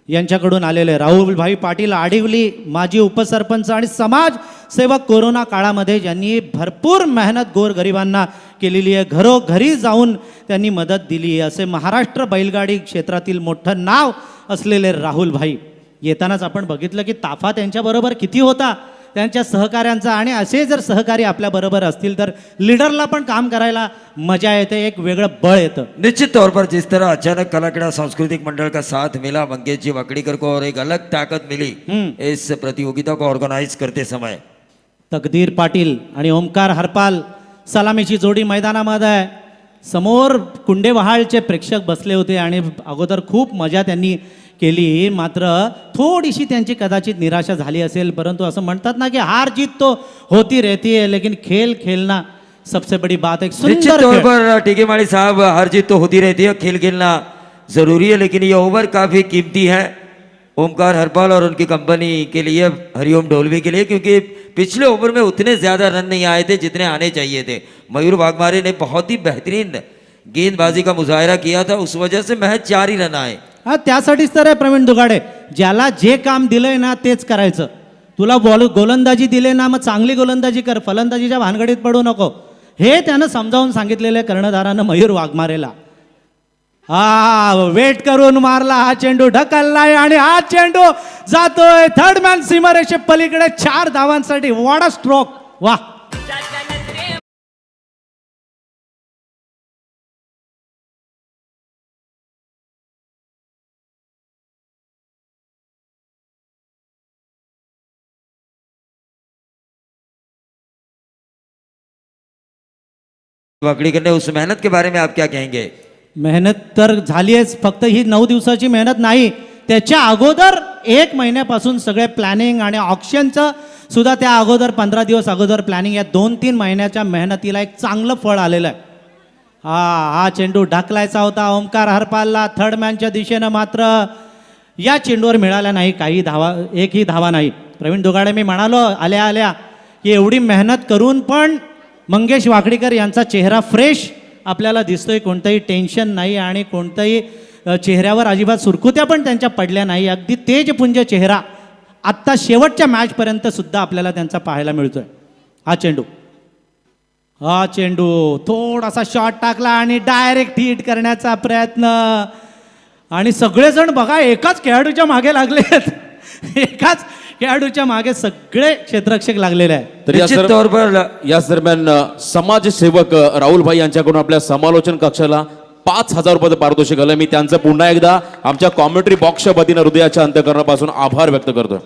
यांच्याकडून आलेले. राहुलभाई पाटील आडिवली, माजी उपसरपंच आणि समाजसेवक. कोरोना काळामध्ये ज्यांनी भरपूर मेहनत गोरगरिबांना केलेली आहे, घरोघरी जाऊन त्यांनी मदत दिली आहे, असे महाराष्ट्र बैलगाडी क्षेत्रातील मोठं नाव असलेले राहुलभाई. येतानाच आपण बघितलं की ताफा त्यांच्याबरोबर किती होता, त्यांच्या सहकाऱ्यांचा. आणि असे जर सहकारी आपल्या बरोबर असतील तर लीडरला पण काम करायला मजा येते, एक वेगळं बळ येतं. निश्चित तौर पर जिस तरह अचानक कलाकड़ा सांस्कृतिक मंडल का साथ मिला मंगेश जी वाकड़ीकर को और एक अलग ताकत मिली इस प्रतियोगिता को ऑर्गेनाइज करते समय. तकदीर पाटील आणि ओमकार हरपाल सलामीची जोडी मैदानामध्ये आहे. समोर कुंडेवहाळचे प्रेक्षक बसले होते आणि अगोदर खूप मजा त्यांनी केली. मात्र थोडीशी त्यांची कदाचित निराशा झाली असेल, परंतु असं म्हणतात ना की हार जीत तो होती रहती है, लेकिन खेल खेलना सबसे बड़ी बात है. निश्चित सुंदर तौर खेळ. पर टीकेमाड़ी साहब, हार जीत तो होती रहती है, खेल खेलना जरूरी है, लेकिन ये ओवर काफी कीमती है ओमकार हरपाल और उनकी कंपनी के लिए, हरिओम ढोलवी के लिए, क्योंकि पिछले ओवर में उतने ज्यादा रन नहीं आए थे जितने आने चाहिए थे. मयूर वाघमारे ने बहुत ही बेहतरीन गेंदबाजी का मुजाहरा किया था, उस वजह से महज 4 ही रन आए. हा त्यासाठीच तर आहे प्रवीण दुगाडे, ज्याला जे काम दिलंय ना तेच करायचं. तुला गोलंदाजी दिले ना, मग चांगली गोलंदाजी कर, फलंदाजीच्या भानगडीत पडू नको, हे त्यानं समजावून सांगितलेलं आहे कर्णधारानं मयूर वाघमारेला. हा वेट करून मारला, हा चेंडू ढकललाय आणि हा चेंडू जातोय थर्ड मॅन सीमारेषे पलीकडे 4 धावांसाठी. व्हॉट अ स्ट्रोक, वा. वाकड़ीकर ने उस मेहनत के बारे में आप क्या कहेंगे? मेहनत तर झाली आहेच, फक्त ही 9 दिवसाची मेहनत नाही, त्याच्या अगोदर 1 महिन्यापासून सगळे प्लॅनिंग आणि ऑक्शनचं सुद्धा त्या अगोदर 15 दिवस अगोदर प्लॅनिंग, या 2-3 महिन्याच्या मेहनतीला एक चांगलं फळ आलेलं आहे. हा चेंडू ढकलायचा होता ओमकार हरपालला थर्ड मॅनच्या दिशेनं, मात्र या चेंडूवर मिळाला नाही काही धावा, एकही धावा नाही. प्रवीण दुगाडे, मी म्हणालो आल्या आल्या की एवढी मेहनत करून पण मंगेश वाकडीकर यांचा चेहरा फ्रेश आपल्याला दिसतोय, कोणतंही टेन्शन नाही आणि कोणतंही चेहऱ्यावर अजिबात सुरकुत्या पण त्यांच्या पडल्या नाही. अगदी तेजपुंज चेहरा आत्ता शेवटच्या मॅचपर्यंत सुद्धा आपल्याला त्यांचा पाहायला मिळतोय. हा चेंडू थोडासा शॉट टाकला आणि डायरेक्ट हिट करण्याचा प्रयत्न, आणि सगळेजण बघा एकाच खेळाडूच्या मागे लागले आहेत, एकाच खेळाडूच्या मागे सगळे क्षेत्ररक्षक लागलेले आहेत. तर निश्चित तौर पर याच दरम्यान समाजसेवक राहुल भाई यांच्याकडून आपल्या समालोचन कक्षाला 5,000 रुपये पारितोषिक आलं. मी त्यांचं पुन्हा एकदा आमच्या कॉमेंट्री बॉक्सच्या वतीनं हृदयाच्या अंतःकरणापासून आभार व्यक्त करतो.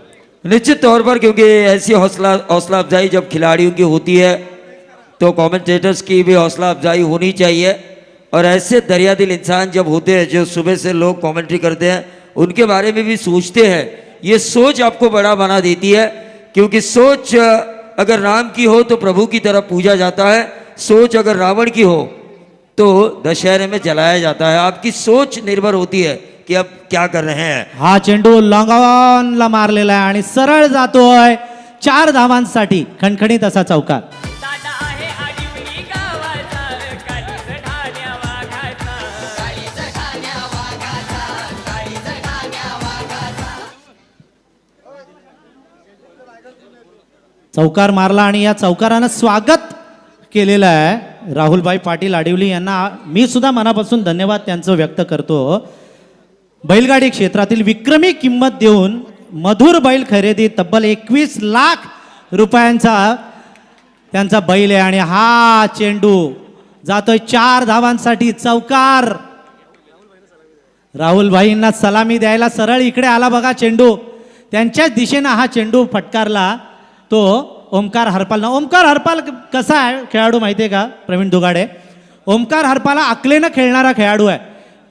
निश्चित तौर पर, क्योंकि ऐसी हौसला अफजाई जब खिलाड़ियों की होती है तो कमेंटेटर्स की भी हौसला अफजाई होनी चाहिए. और ऐसे दरियादिल इंसान जब होते हैं, जो सुबह से लोग कमेंट्री करते हैं, उनके बारे में भी सोचते हैं. ये सोच आपको बड़ा बना देती है, क्योंकि सोच अगर राम की हो तो प्रभु की तरफ पूजा जाता है, सोच अगर रावण की हो तो दशहरे में जलाया जाता है. आपकी सोच निर्भर होती है की अब क्या कर रहे हैं. हा चेंडू लॉंग ऑनला मारलेला आहे आणि सरळ जातोय 4 धावांसाठी. खणखणीत असा चौकार. दादा आहे आडिवली गावाचा, काळीज ठाण्या वाघाचा, काळीज ठाण्या वाघाचा, काळीज ठाण्या वाघाचा. चौकार मारला आणि या चौकारानं स्वागत केलेलं आहे राहुलभाई पाटील आडिवली यांना. मी सुद्धा मनापासून धन्यवाद त्यांचं व्यक्त करतो. बैलगाडी क्षेत्रातील विक्रमी किंमत देऊन मधुर बैल खरेदी, तब्बल 21 लाख रुपयांचा त्यांचा बैल आहे आणि हा चेंडू जातोय 4 धावांसाठी. चौकार. राहुलभाईंना सलामी द्यायला सरळ इकडे आला बघा चेंडू, त्यांच्याच दिशेनं हा चेंडू फटकारला तो ओमकार हरपालनं. ओमकार हरपाल कसा आहे खेळाडू माहिती आहे का प्रवीण दुगाडे? ओमकार हरपाला अकलेनं खेळणारा खेळाडू आहे.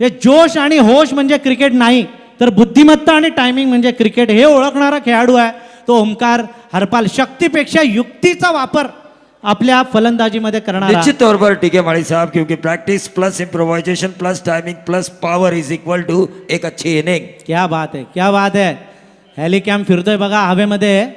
हे जोश आणि होश म्हणजे क्रिकेट नाही, तर बुद्धिमत्ता आणि टायमिंग म्हणजे क्रिकेट हे ओळखणारा खेळाडू आहे तो ओमकार हरपाल. शक्तीपेक्षा युक्तीचा वापर आपल्या फलंदाजीमध्ये करणारा. निश्चित तौर पर टीकेमाड़ी साहब, क्योंकि practice plus improvisation plus timing plus power is equal to एक अच्छी इनिंग. क्या बात आहे, क्या बात आहे. हेलिकॅम फिरतोय बघा हवेमध्ये,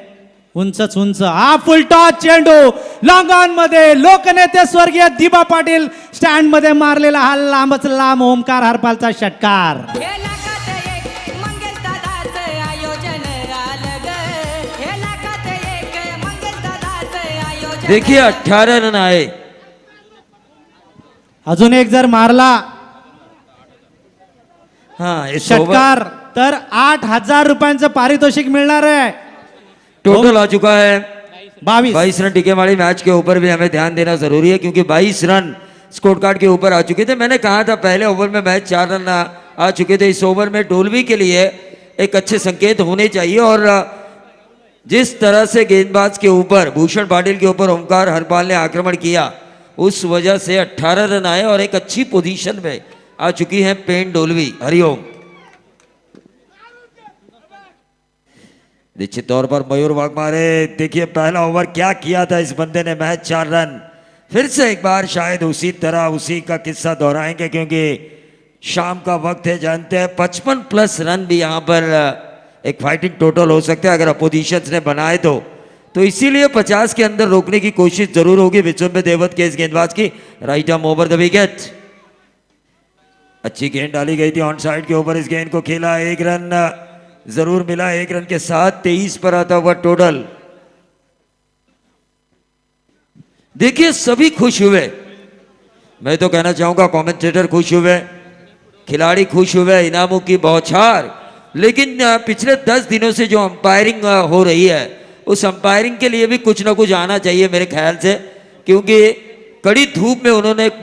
उंचच उंच. हा फुलटॉस चेंडू लॉंग ऑन मध्ये लोकनेते स्वर्गीय दिबा पाटील स्टँड मध्ये मारलेला हा लांबच लांब ओमकार हरपालचा षटकार. हे लाखात एक मंगेश दादाचं आयोजन आलं ग, हे लाखात एक मंगेश दादाचं आयोजन. देखिए 18 रन आए. अजून एक जर मारला हाँ, इस ओवर षटकार तर 8,000 रुपयांचं पारितोषिक मिळणार आहे. टोटल आ चुका है 22. 22 रन. टीकेमाड़ी मैच के ऊपर भी हमें ध्यान देना जरूरी है, क्योंकि 22 रन स्कोर कार्ड के ऊपर आ चुके थे. मैंने कहा था पहले ओवर में मैच 4 रन आ चुके थे. इस ओवर में ढोलवी के लिए एक अच्छे संकेत होने चाहिए. और जिस तरह से गेंदबाज के ऊपर, भूषण पाटिल के ऊपर ओमकार हरपाल ने आक्रमण किया, उस वजह से 18 रन आए और एक अच्छी पोजीशन में आ चुकी है पेन डोलवी। हरिओम। निश्चित तौर पर मयूर वाघमारे, देखिए पहला ओवर क्या किया था इस बंदे ने, महज 4 रन। फिर से एक बार शायद उसी तरह उसी का किस्सा दोहराएंगे, क्योंकि शाम का वक्त है, जानते हैं 55 प्लस रन भी यहाँ पर एक फाइटिंग टोटल हो सकता है अगर अपोजिशंस ने बनाए तो इसीलिए 50 के अंदर रोकने की कोशिश जरूर होगी विचुम्बे देवत के इस गेंदबाज की। Right arm over the wicket. अच्छी गेंद डाली गई थी ऑन साइड के ऊपर, इस गेंद को खेला, 1 रन जरूर मिला। 1 रन के साथ 23 पर आता हुआ टोटल। देखिए सभी खुश हुए, मैं तो कहना चाहूंगा कमेंटेटर खुश हुए, खिलाड़ी खुश हुए, इनामों की बौछार। लेकिन पिछले 10 दिनों से जो अंपायरिंग हो रही है उस अंपायरिंग के लिए भी कुछ ना कुछ आना चाहिए मेरे ख्याल से, क्योंकि कड़ी धूप में उन्होंने एक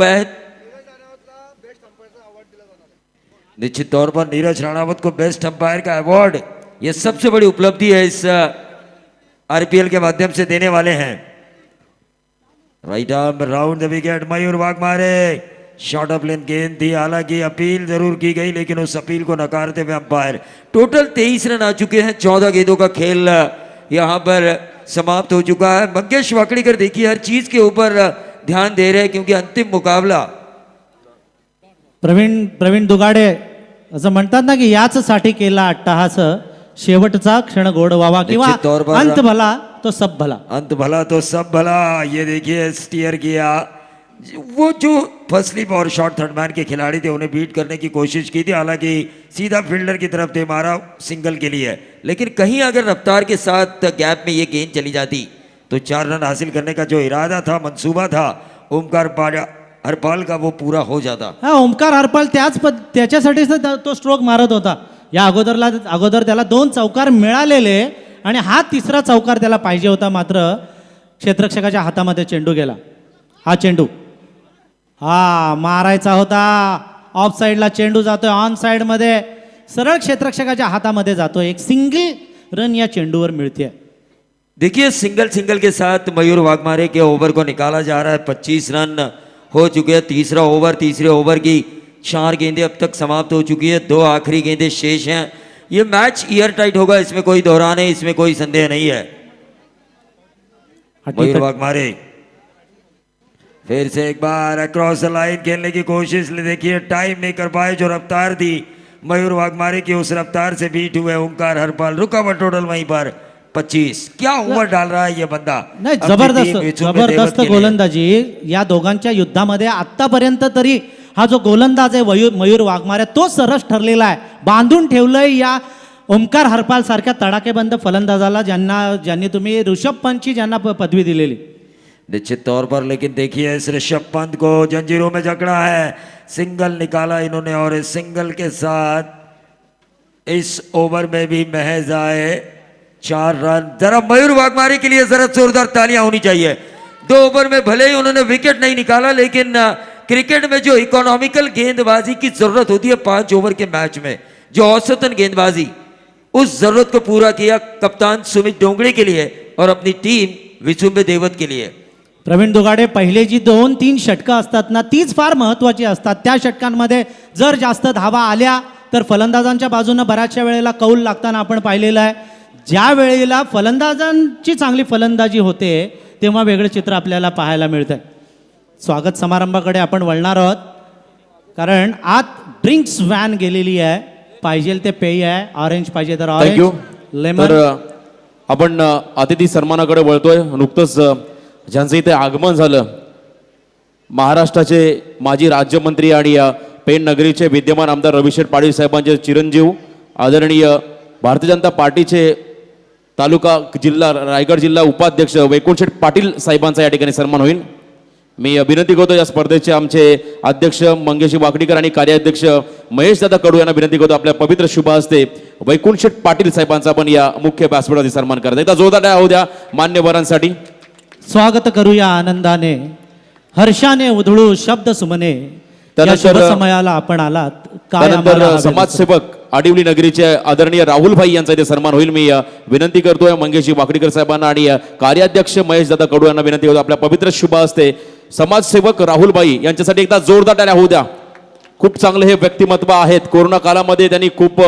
निश्चित तौर पर नीरज राणावत को बेस्ट अंपायर का अवार्ड, यह सबसे बड़ी उपलब्धि है इस आरपीएल के माध्यम से देने वाले हैं। Right arm round the wicket. Mayur Waghmare, short of length गेंद थी, हालांकि अपील जरूर की गई लेकिन उस अपील को नकारते हुए अंपायर। टोटल 23 रन आ चुके हैं, 14 गेंदों का खेल यहां पर समाप्त हो चुका है। मंगेश वाकड़ीकर देखिए हर चीज के ऊपर ध्यान दे रहे हैं, क्योंकि अंतिम मुकाबला। प्रवीण दुगाडे असं म्हणतात ना की याच साठी केला अट्टहास, शेवटचा क्षण गोड व्हावा, किंवा निश्चित तौर पर अंत भला तो सब भला। अंत भला तो सब भला। ये देखिए स्टीयर किया, वो जो फर्स्ट स्लिप और शॉर्ट थर्ड मैन के खिलाड़ी थे उन्हें बीट करने की कोशिश की थी, हालांकि सीधा फील्डर की तरफ थे, मारा सिंगल के लिए। लेकिन कहीं अगर रफ्तार के साथ गैप में ये गेंद चली जाती तो 4 रन हासिल करने का जो इरादा था, मंसूबा था ओमकार हरपाल का, वो पूरा हो जाता। हा, ओमकार हरपाल त्याच्यासाठीच तो स्ट्रोक मारत होता। या अगोदर त्याला 2 चौकार मिळालेले आणि हा 3रा चौकार त्याला पाहिजे होता, मात्र क्षेत्ररक्षकाच्या हातामध्ये चेंडू गेला। हा चेंडू हा मारायचा होता, ऑफ साइडला चेंडू जातोय, ऑन साइड मध्ये सरळ क्षेत्ररक्षकाच्या हातामध्ये जातोय, एक सिंगल रन या चेंडूवर मिळते। देखिए सिंगल के साथ मयूर वाघमारे के ओवर को निकाला जा रहा है। 25 रन हो चुके हैं। तीसरा ओवर, तीसरे ओवर की 4 गेंदें अब तक समाप्त हो चुकी है, 2 आखिरी गेंदें शेष हैं। ये मैच ईयर टाइट होगा, इसमें कोई दौरान है, इसमें कोई संदेह नहीं है। मयूर वाघमारे फिर से एक बार अक्रॉस द लाइन खेलने की कोशिश, देखिए टाइम नहीं कर पाए, जो रफ्तार थी मयूर वाघमारे की उस रफ्तार से बीट हुए ओमकार हरपाल। रुका हुआ टोटल वहीं पर 25। क्या ओवर डाल रहा है ये बंदा, नाही, जबरदस्त गोलंदाजी या दोघांच्या युद्धामध्ये आतापर्यंत तरी हा जो गोलंदाज आहे मयूर वाघमारे तो सरस ठरलेला आहे, बांधून ठेवलंय या ओमकार हरपाल सारख्या तडाखेबंद फलंदाजाला, ज्यांनी तुम्ही ऋषभ पंतची ज्यांना पदवी दिलेली। निश्चित तौर पर, लेकिन देखिए इस ऋषभ पंत को जंजीरों में जकड़ा है, सिंगल निकाला इन्होंने और इस सिंगल के साथ इस ओवर में भी महज आए 4 रन। जरा मयूर वाघमारे के लिए जरा जोरदार तालियां होनी चाहिए। 2 ओवर में भले ही उन्होंने विकेट नहीं निकाला, लेकिन क्रिकेट में जो इकोनॉमिकल गेंदबाजी की जरूरत होती है 5 ओवर के मैच में, जो औसतन गेंदबाजी, उस जरूरत को पूरा किया कप्तान सुमित डोंगरे के लिए और अपनी टीम विचुंबे देवत के लिए। प्रवीण दुगाडे, पहिले जी 2-3 षटकं असतात ना तीच फार महत्त्वाची असतात। त्या षटकांमध्ये जर जास्त धावा आल्या तर फलंदाजांच्या बाजूने बऱ्याचशा वेळेला कौल लागताना आपण पाहिलेलं आहे। ज्या वेळेला फलंदाजांची चांगली फलंदाजी होते तेव्हा वेगळे चित्र आपल्याला पाहायला मिळतं। स्वागत समारंभाकडे आपण वळणार आहोत, कारण आत ड्रिंक्स व्हॅन गेलेली आहे, पाहिजे ते पेय आहे, ऑरेंज पाहिजे तर थँक्यू। Orange, lemon. तर आपण अतिथी सन्मानाकडे वळतोय। नुकतंच ज्यांचं इथे आगमन झालं, महाराष्ट्राचे माजी राज्यमंत्री आणि पेण नगरीचे विद्यमान आमदार रविशेठ पाटील साहेबांचे चिरंजीव, आदरणीय भारतीय जनता पार्टीचे तालुका जिल्हा रायगड जिल्हा उपाध्यक्ष वैकुंठशेठ पाटील साहेबांचा या ठिकाणी सन्मान होईल। मी विनंती करतो या स्पर्धेचे आमचे अध्यक्ष मंगेश वाकडीकर आणि कार्याध्यक्ष महेश दादा कडू यांना विनंती करतो आपल्या पवित्र शुभ हस्ते वैकुंठशेठ पाटील साहेबांचा पण या मुख्य व्यासपीठावरती सन्मान करता। एकदा जोरदार टाळ्या होऊ द्या मान्यवरांसाठी। स्वागत करूया आनंदाने, हर्षाने उधळू शब्द सुमने, या शुभ समयाला आपण आलात, काय त्यानंतर आम्हाला हवे समाजसेवक आडिवली नगरीचे आदरणीय राहुल भाई यांचा इथे सन्मान होईल। मी विनंती करतोय मंगेशजी वाकडीकर साहेबांना आणि कार्याध्यक्ष महेश दादा कडू यांना विनंती करतो आपल्या पवित्र शुभ हस्ते समाजसेवक राहुलबाई यांच्यासाठी एकदा जोरदार टाळ्या होऊ द्या. खूप चांगले हे व्यक्तिमत्व आहेत. कोरोना काळामध्ये त्यांनी खूप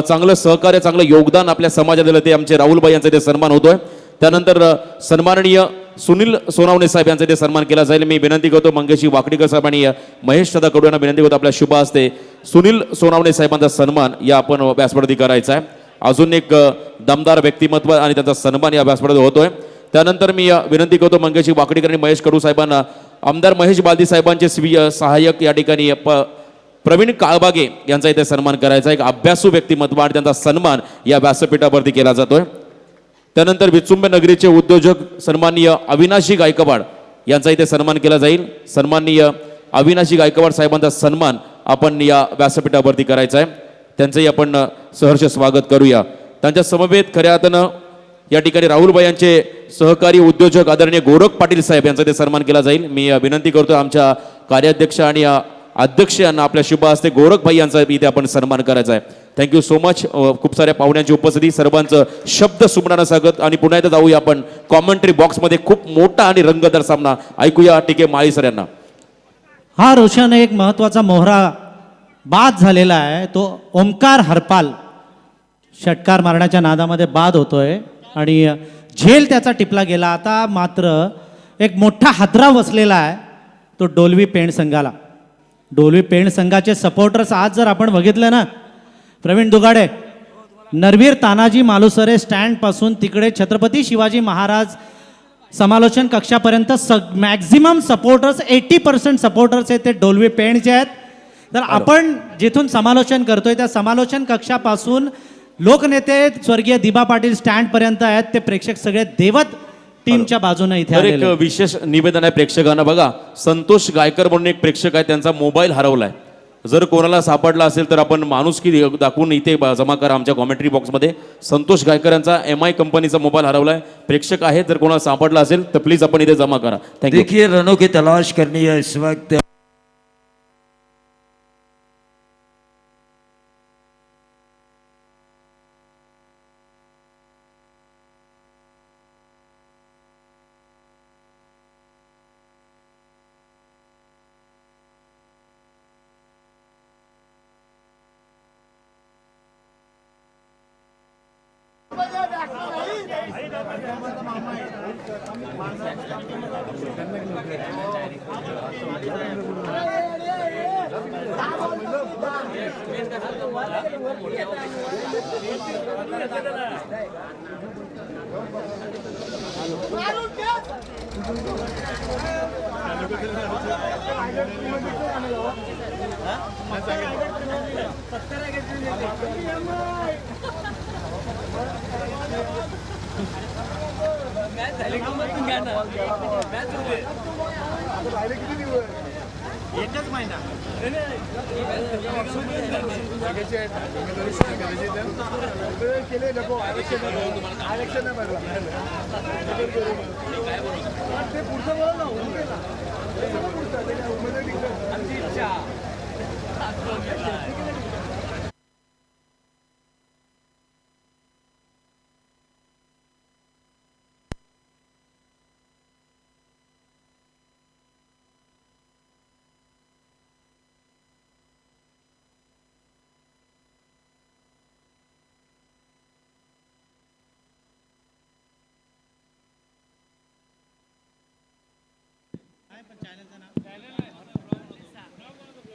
चांगलं सहकार्य, चांगलं योगदान आपल्या समाजात दिलं. ते आमचे राहुलबाई यांचा इथे सन्मान होतोय. त्यानंतर सन्माननीय सुनील सोनावणे साहेब यांचा इथे सन्मान केला जाईल. मी विनंती करतो मंगेशी वाकडीकर साहेब आणि महेश सदा कडू यांना विनंती करतो आपल्या शुभ हस्ते सुनील सोनावणे साहेबांचा सन्मान या आपण व्यासपीठावरती करायचा आहे. अजून एक दमदार व्यक्तिमत्व आणि त्यांचा सन्मान या व्यासपीठावर होतोय. त्यानंतर मी विनंती करतो मंगेशी वाकडीकर आणि महेश कडू साहेबांना आमदार महेश बालदी साहेबांचे सहाय्यक या ठिकाणी प्रवीण काळबागे यांचा इथे सन्मान करायचा. एक अभ्यासू व्यक्तिमत्व आणि त्यांचा सन्मान या व्यासपीठावरती केला जातोय. त्यानंतर विचुंब नगरीचे उद्योजक सन्माननीय अविनाशी गायकवाड यांचा इथे सन्मान केला जाईल. सन्माननीय अविनाशी गायकवाड साहेबांचा सन्मान आपण या व्यासपीठावरती करायचा आहे. त्यांचंही आपण सहर्ष स्वागत करूया. त्यांच्या समवेत खऱ्या अर्थानं या ठिकाणी राहुलबाई यांचे सहकारी उद्योजक आदरणीय गोरख पाटील साहेब यांचा इथे सन्मान केला जाईल. मी विनंती करतो आमच्या कार्याध्यक्ष आणि अध्यक्ष यांना आपल्या शुभ हस्ते गोरखभाई यांचा इथे आपण सन्मान करायचा आहे. Thank you so much. खूप साऱ्या पाहुण्यांची उपस्थिती, सर्वांचं शब्द सुमनानं स्वागत. आणि पुन्हा एकदा जाऊया आपण कॉमेंट्री बॉक्समध्ये. खूप मोठा आणि रंगतदार सामना ऐकूया टीके माळी सर यांना. हा रोशन एक महत्वाचा मोहरा बाद झालेला आहे. तो ओमकार हरपाल षटकार मारण्याच्या नादामध्ये बाद होतोय आणि झेल त्याचा टिपला गेला. आता मात्र एक मोठा हादरा बसलेला आहे तो डोलवी पेण संघाला. डोलवी पेण संघाचे सपोर्टर्स आज जर आपण बघितलं ना, प्रवीण दुगाडे, नरवीर तानाजी मालुसरे स्टँड पासून तिकडे छत्रपती शिवाजी महाराज समालोचन कक्षापर्यंत मॅक्झिमम सपोर्टर्स 80% सपोर्टर्स आहेत ते डोलवी पेणचे आहेत. तर आपण जिथून समालोचन करतोय त्या समालोचन कक्षापासून लोकनेते स्वर्गीय दिबा पाटील स्टँड पर्यंत आहेत ते प्रेक्षक सगळे देवत टीमच्या बाजूने इथे तर एक आलेले आहेत. विशेष निवेदन आहे प्रेक्षकांना. बघा, संतोष गायकर म्हणून एक प्रेक्षक आहे, त्यांचा मोबाईल हरवलाय. जर कोणाला सापडला असेल तर आपण माणुसकी दाखवून इथे जमा करा आमच्या कॉमेंट्री बॉक्समध्ये. संतोष गायकर यांचा MI कंपनीचा मोबाईल हरवलाय. प्रेक्षक आहे, जर कोणाला सापडला असेल तर प्लीज आपण इथे जमा करा. थँक्यू. देखिए रनों की तलाश करनी है इस वक्त.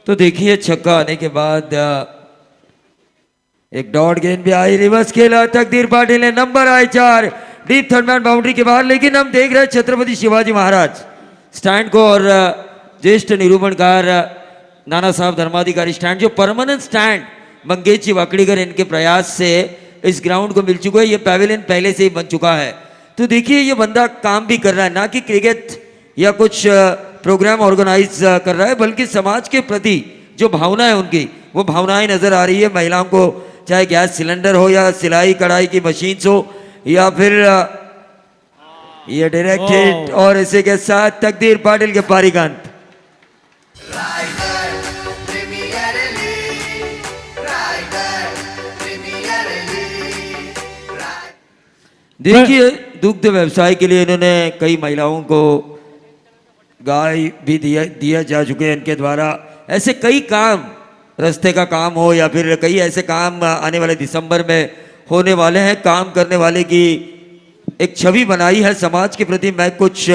तो देखिए छक्का आने के बाद एक डॉट गेंद भी आई, रिवर्स खेला तकदीर पाटिल ने, नंबर आए 4 डीप थर्ड मैन बाउंड्री के बाहर. लेकिन हम देख रहे हैं छत्रपति शिवाजी महाराज स्टैंड को और ज्येष्ठ निरूपणकार नाना साहब धर्माधिकारी स्टैंड, जो परमानेंट स्टैंड मंगेश जी वाकड़ीकर इनके प्रयास से इस ग्राउंड को मिल चुका है. ये पैवेलियन पहले से ही बन चुका है. तो देखिए ये बंदा काम भी कर रहा है, ना कि क्रिकेट या कुछ प्रोग्राम ऑर्गेनाइज कर रहा है, बल्कि समाज के प्रति जो भावना है उनकी, वो भावनाएं नजर आ रही है. महिलाओं को चाहे गैस सिलेंडर हो या सिलाई कढ़ाई की मशीन हो या फिर ये डायरेक्ट हिट, और इसी के साथ तकदीर पाटिल के पारीकांत. देखिए दुग्ध व्यवसाय के लिए इन्होंने कई महिलाओं को गाय भी दिया दिया जा चुके हैं इनके द्वारा। ऐसे कई काम, रास्ते का काम हो या फिर कई ऐसे काम आने वाले दिसंबर में होने वाले हैं। काम करने वाले की एक छवि बनाई है समाज के प्रति, मैं कुछ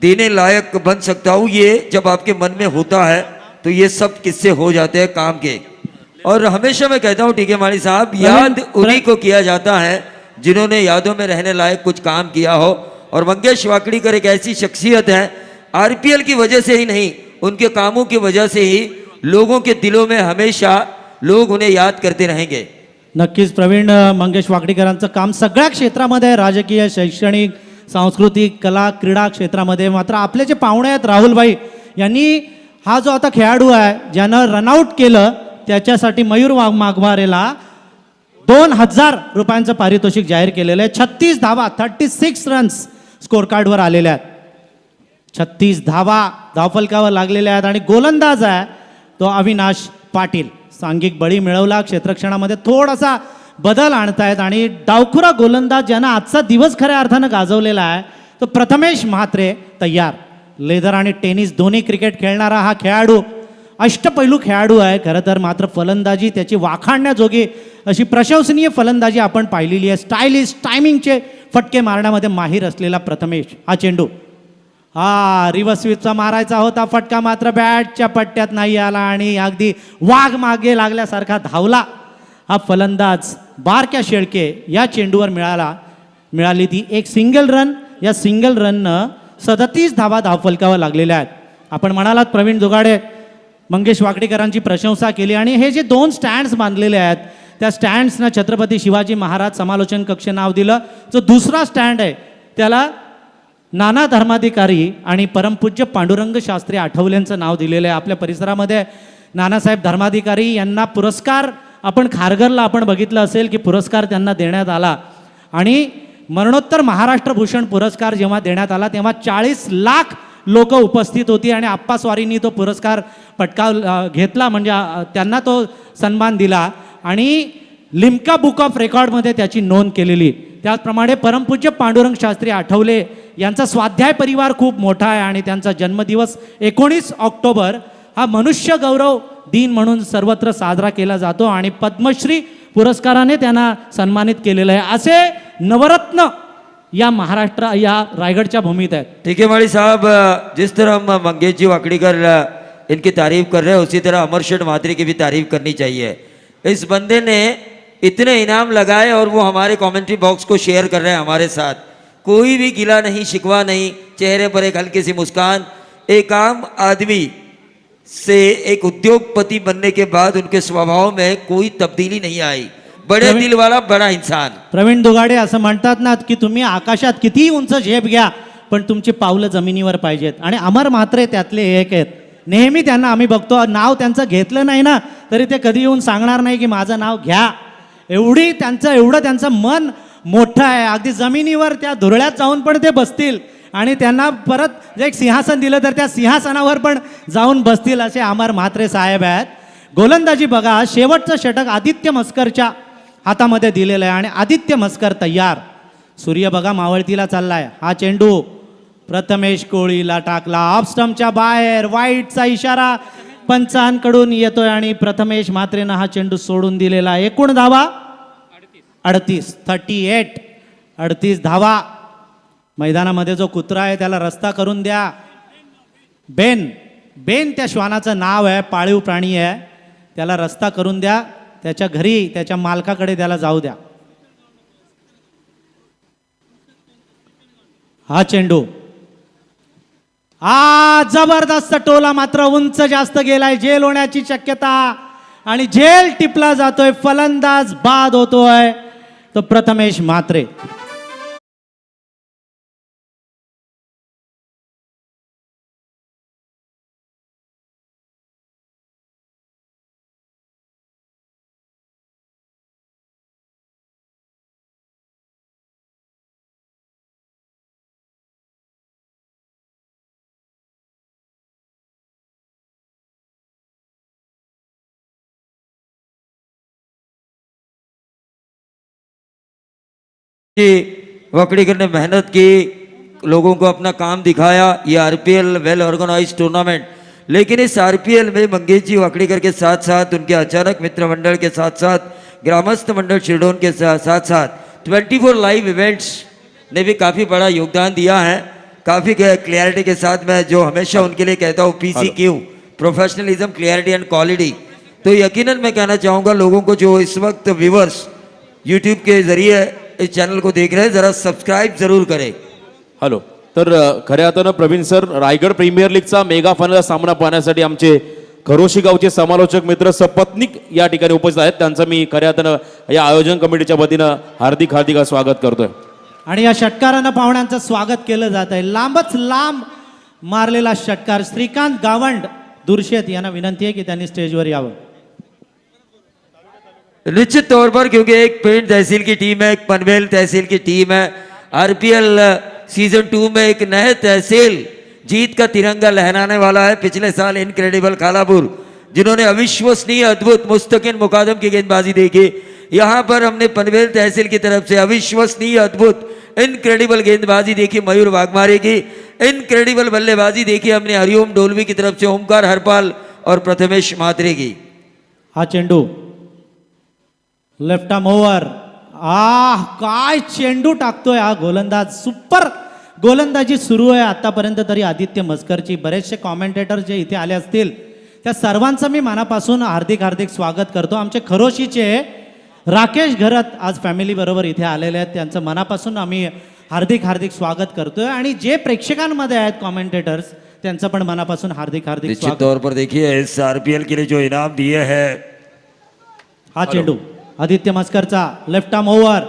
देने लायक बन सकता हूँ। ये जब आपके मन में होता है तो ये सब किस्से हो जाते हैं काम के। और हमेशा मैं कहता हूँ टीके मानी साहब, याद उन्हीं को किया जाता है जिन्होंने यादों में रहने लायक कुछ काम किया हो। और मंगेश वाकड़ीकर एक ऐसी शख्सियत है, आरपीएल की वजह से ही नहीं, उनके कामों की वजह से ही लोगों के दिलों में हमेशा लोग उन्हें याद करते रहेंगे। नक्कीच प्रवीण मंगेश वाकडीकरांचं काम सगळ्या क्षेत्रामध्ये आहे, राजकीय, शैक्षणिक, सांस्कृतिक, कला, क्रीडा क्षेत्रामध्ये. मात्र आपले जे पाहुणे आहेत राहुलभाई यांनी हा जो आता खेळाडू आहे ज्यानं रनआउट केलं त्याच्यासाठी मयूर माघवारेला 2000 रुपयांचं पारितोषिक जाहीर केलेलं आहे. 36 धावा, 36 रन्स स्कोर कार्डवर आलेल्या आहेत. 36 धावा धावफलकावर लागलेल्या आहेत. आणि गोलंदाज आहे तो अविनाश पाटील. सांघिक बळी मिळवला, क्षेत्ररक्षणामध्ये थोडासा बदल आणतायत. आणि डावखुरा गोलंदाज ज्यानं आजचा दिवस खऱ्या अर्थानं गाजवलेला आहे तो प्रथमेश म्हात्रे तयार. लेदर आणि टेनिस दोन्ही क्रिकेट खेळणारा हा खेळाडू अष्टपैलू खेळाडू आहे खरं तर. मात्र फलंदाजी त्याची वाखाणण्याजोगी अशी प्रशंसनीय फलंदाजी आपण पाहिलेली आहे. स्टायलिश टायमिंगचे फटके मारण्यामध्ये माहीर असलेला प्रथमेश. हा चेंडू हा रिव्हर्स स्वीपचा मारायचा होता, फटका मात्र बॅटच्या पट्ट्यात नाही आला आणि अगदी वाघ मागे लागल्यासारखा धावला हा फलंदाज. बारक्या शेळके या चेंडूवर मिळाली ती एक सिंगल रन. या सिंगल रननं 37 धावा धावफलकावर लागलेल्या आहेत. आपण म्हणालात प्रवीण जोगाडे मंगेश वाकडीकरांची प्रशंसा केली आणि हे जे 2 स्टँड्स बांधलेले आहेत त्या स्टँड्सना छत्रपती शिवाजी महाराज समालोचन कक्ष नाव दिलं. जो दुसरा स्टँड आहे त्याला नाना धर्माधिकारी आणि परमपूज्य पांडुरंग शास्त्री आठवलेंचं नाव दिलेलं आहे. आपल्या परिसरामध्ये नानासाहेब धर्माधिकारी यांना पुरस्कार, आपण खारघरला आपण बघितलं असेल की पुरस्कार त्यांना देण्यात आला. आणि मरणोत्तर महाराष्ट्र भूषण पुरस्कार जेव्हा देण्यात आला तेव्हा 40 लाख लोक उपस्थित होती आणि आप्पा स्वारींनी तो पुरस्कार घेतला, म्हणजे त्यांना तो सन्मान दिला आणि लिम्का बुक ऑफ रेकॉर्डमध्ये त्याची नोंद केलेली. त्याचप्रमाणे परमपूज्य पांडुरंग शास्त्री आठवले यांचा स्वाध्याय परिवार खूप मोठा आहे आणि त्यांचा जन्मदिवस 19 ऑक्टोबर हा मनुष्य गौरव दिन म्हणून सर्वत्र साजरा केला जातो आणि पद्मश्री पुरस्काराने त्यांना सन्मानित केलेलं आहे. असे नवरत्न या महाराष्ट्र या रायगढ़च्या भूमित है. टीकेमाड़ी साहब, जिस तरह हम मंगेश जी वाकड़ीकर इनकी तारीफ कर रहे हैं उसी तरह अमरशेठ म्हात्रे की भी तारीफ करनी चाहिए. इस बंदे ने इतने इनाम लगाए और वो हमारे कमेंट्री बॉक्स को शेयर कर रहे हैं हमारे साथ. कोई भी गिला नहीं, शिकवा नहीं, चेहरे पर एक हल्की सी मुस्कान. एक आम आदमी से एक उद्योगपति बनने के बाद उनके स्वभाव में कोई तब्दीली नहीं आई. बड़े दिल वाला बड़ा इंसान. प्रवीण दुगाडे असं म्हणतात ना की तुम्ही आकाशात कितीही उंच झेप घ्या पण तुमची पावलं जमिनीवर पाहिजेत. आणि अमर म्हात्रे त्यातले एक आहेत. नेहमी त्यांना आम्ही बघतो, नाव त्यांचं घेतलं नाही ना तरी ते कधी येऊन सांगणार नाही की माझं नाव घ्या. एवढं त्यांचं मन मोठं आहे. अगदी जमिनीवर त्या धुरळ्यात जाऊन पण ते बसतील आणि त्यांना परत एक सिंहासन दिलं तर त्या सिंहासनावर पण जाऊन बसतील असे अमर म्हात्रे साहेब आहेत. गोलंदाजी बघा, शेवटचं षटक आदित्य मस्करच्या हातामध्ये दिलेलं आहे आणि आदित्य मस्कर तयार. सूर्य बघा मावळतीला चाललाय. हा चेंडू प्रथमेश कोळीला टाकला ऑफ स्टंपच्या बाहेर. वाईटचा इशारा पंचांकडून येतोय आणि प्रथमेश म्हात्रेनं हा चेंडू सोडून दिलेला. एकूण धावा 38 धावा. मैदानामध्ये जो कुत्रा आहे त्याला रस्ता करून द्या. बेन त्या श्वानाचं नाव आहे, पाळीव प्राणी आहे. त्याला रस्ता करून द्या, त्याच्या घरी त्याच्या मालकाकडे त्याला जाऊ द्या. हा चेंडू जबरदस्त टोला, मात्र उंच जास्त गेलाय. झेल होण्याची शक्यता आणि झेल टिपला जातोय. फलंदाज बाद होतोय तो प्रथमेश म्हात्रे. वाकड़ीकर ने मेहनत की लोगों को अपना काम दिखाया। ये आरपीएल वेल ऑर्गेनाइज टूर्नामेंट, लेकिन इस आरपीएल में मंगेश जी वाकड़ीकर के साथ साथ उनके अचानक मित्र मंडल के साथ साथ ग्रामस्थ मंडल शिरडोन के साथ साथ 24 लाइव इवेंट्स ने भी काफ़ी बड़ा योगदान दिया है। काफ़ी क्लियरिटी के साथ मैं जो हमेशा उनके लिए कहता हूँ PCQ, professionalism, clarity end quality. तो यकीनन मैं कहना चाहूँगा लोगों को जो इस वक्त व्यूवर्स यूट्यूब के जरिए इस चॅनल को देख रहे हैं, जरा सबस्क्राईब जरूर करें। हॅलो, तर खऱ्या अर्थानं प्रवीण सर, रायगड प्रीमियर लीगचा मेगा फायनल सामना पाहण्यासाठी आमचे खरोशी गावचे समालोचक मित्र सपत्नीक या ठिकाणी उपस्थित आहेत. त्यांचं मी खऱ्या अर्थानं या आयोजन कमिटीच्या वतीनं हार्दिक हार्दिक स्वागत करतोय. आणि या षटकारानं पाहुण्यांचं स्वागत केलं जात आहे. लांबच लांब मारलेला षटकार श्रीकांत गावंड दुर्शेत यांना विनंती आहे की त्यांनी स्टेजवर यावं. निश्चित तौर पर, क्योंकि एक पेंट तहसील की टीम है, एक पनवेल तहसील की टीम है। आरपीएल सीजन 2 में एक नए तहसील जीत का तिरंगा लहराने वाला है। पिछले साल इनक्रेडिबल खालापुर, जिन्होंने अविश्वसनीय अद्भुत मुस्तकिन मुकादम की गेंदबाजी देखी, यहाँ पर हमने पनवेल तहसील की तरफ से अविश्वसनीय अद्भुत इनक्रेडिबल गेंदबाजी देखी मयूर वाघमारे की। इनक्रेडिबल बल्लेबाजी देखी हमने हरिओम डोलवी की तरफ से ओमकार हरपाल और प्रथमेश म्हात्रे की। हा चेंडू लेफ्ट आर्म ओव्हर. काय चेंडू टाकतोय हा गोलंदाज. सुपर गोलंदाजी सुरू आहे आतापर्यंत तरी आदित्य मस्करची. बरेचसे कॉमेंटेटर जे इथे आले असतील त्या सर्वांचं मी मनापासून हार्दिक हार्दिक स्वागत करतो. आमचे खरोशीचे राकेश घरत आज फॅमिली बरोबर इथे आलेले आहेत, त्यांचं मनापासून आम्ही हार्दिक हार्दिक स्वागत करतोय. आणि जे प्रेक्षकांमध्ये आहेत कॉमेंटेटर्स, त्यांचं पण मनापासून हार्दिक हार्दिक निश्चित स्वागत. तौर पर देखिए इस आरपीएल के लिए जो इनाम दिए हैं, हा चेंडू आदित्य मस्करचा लेफ्ट आर्म ओव्हर.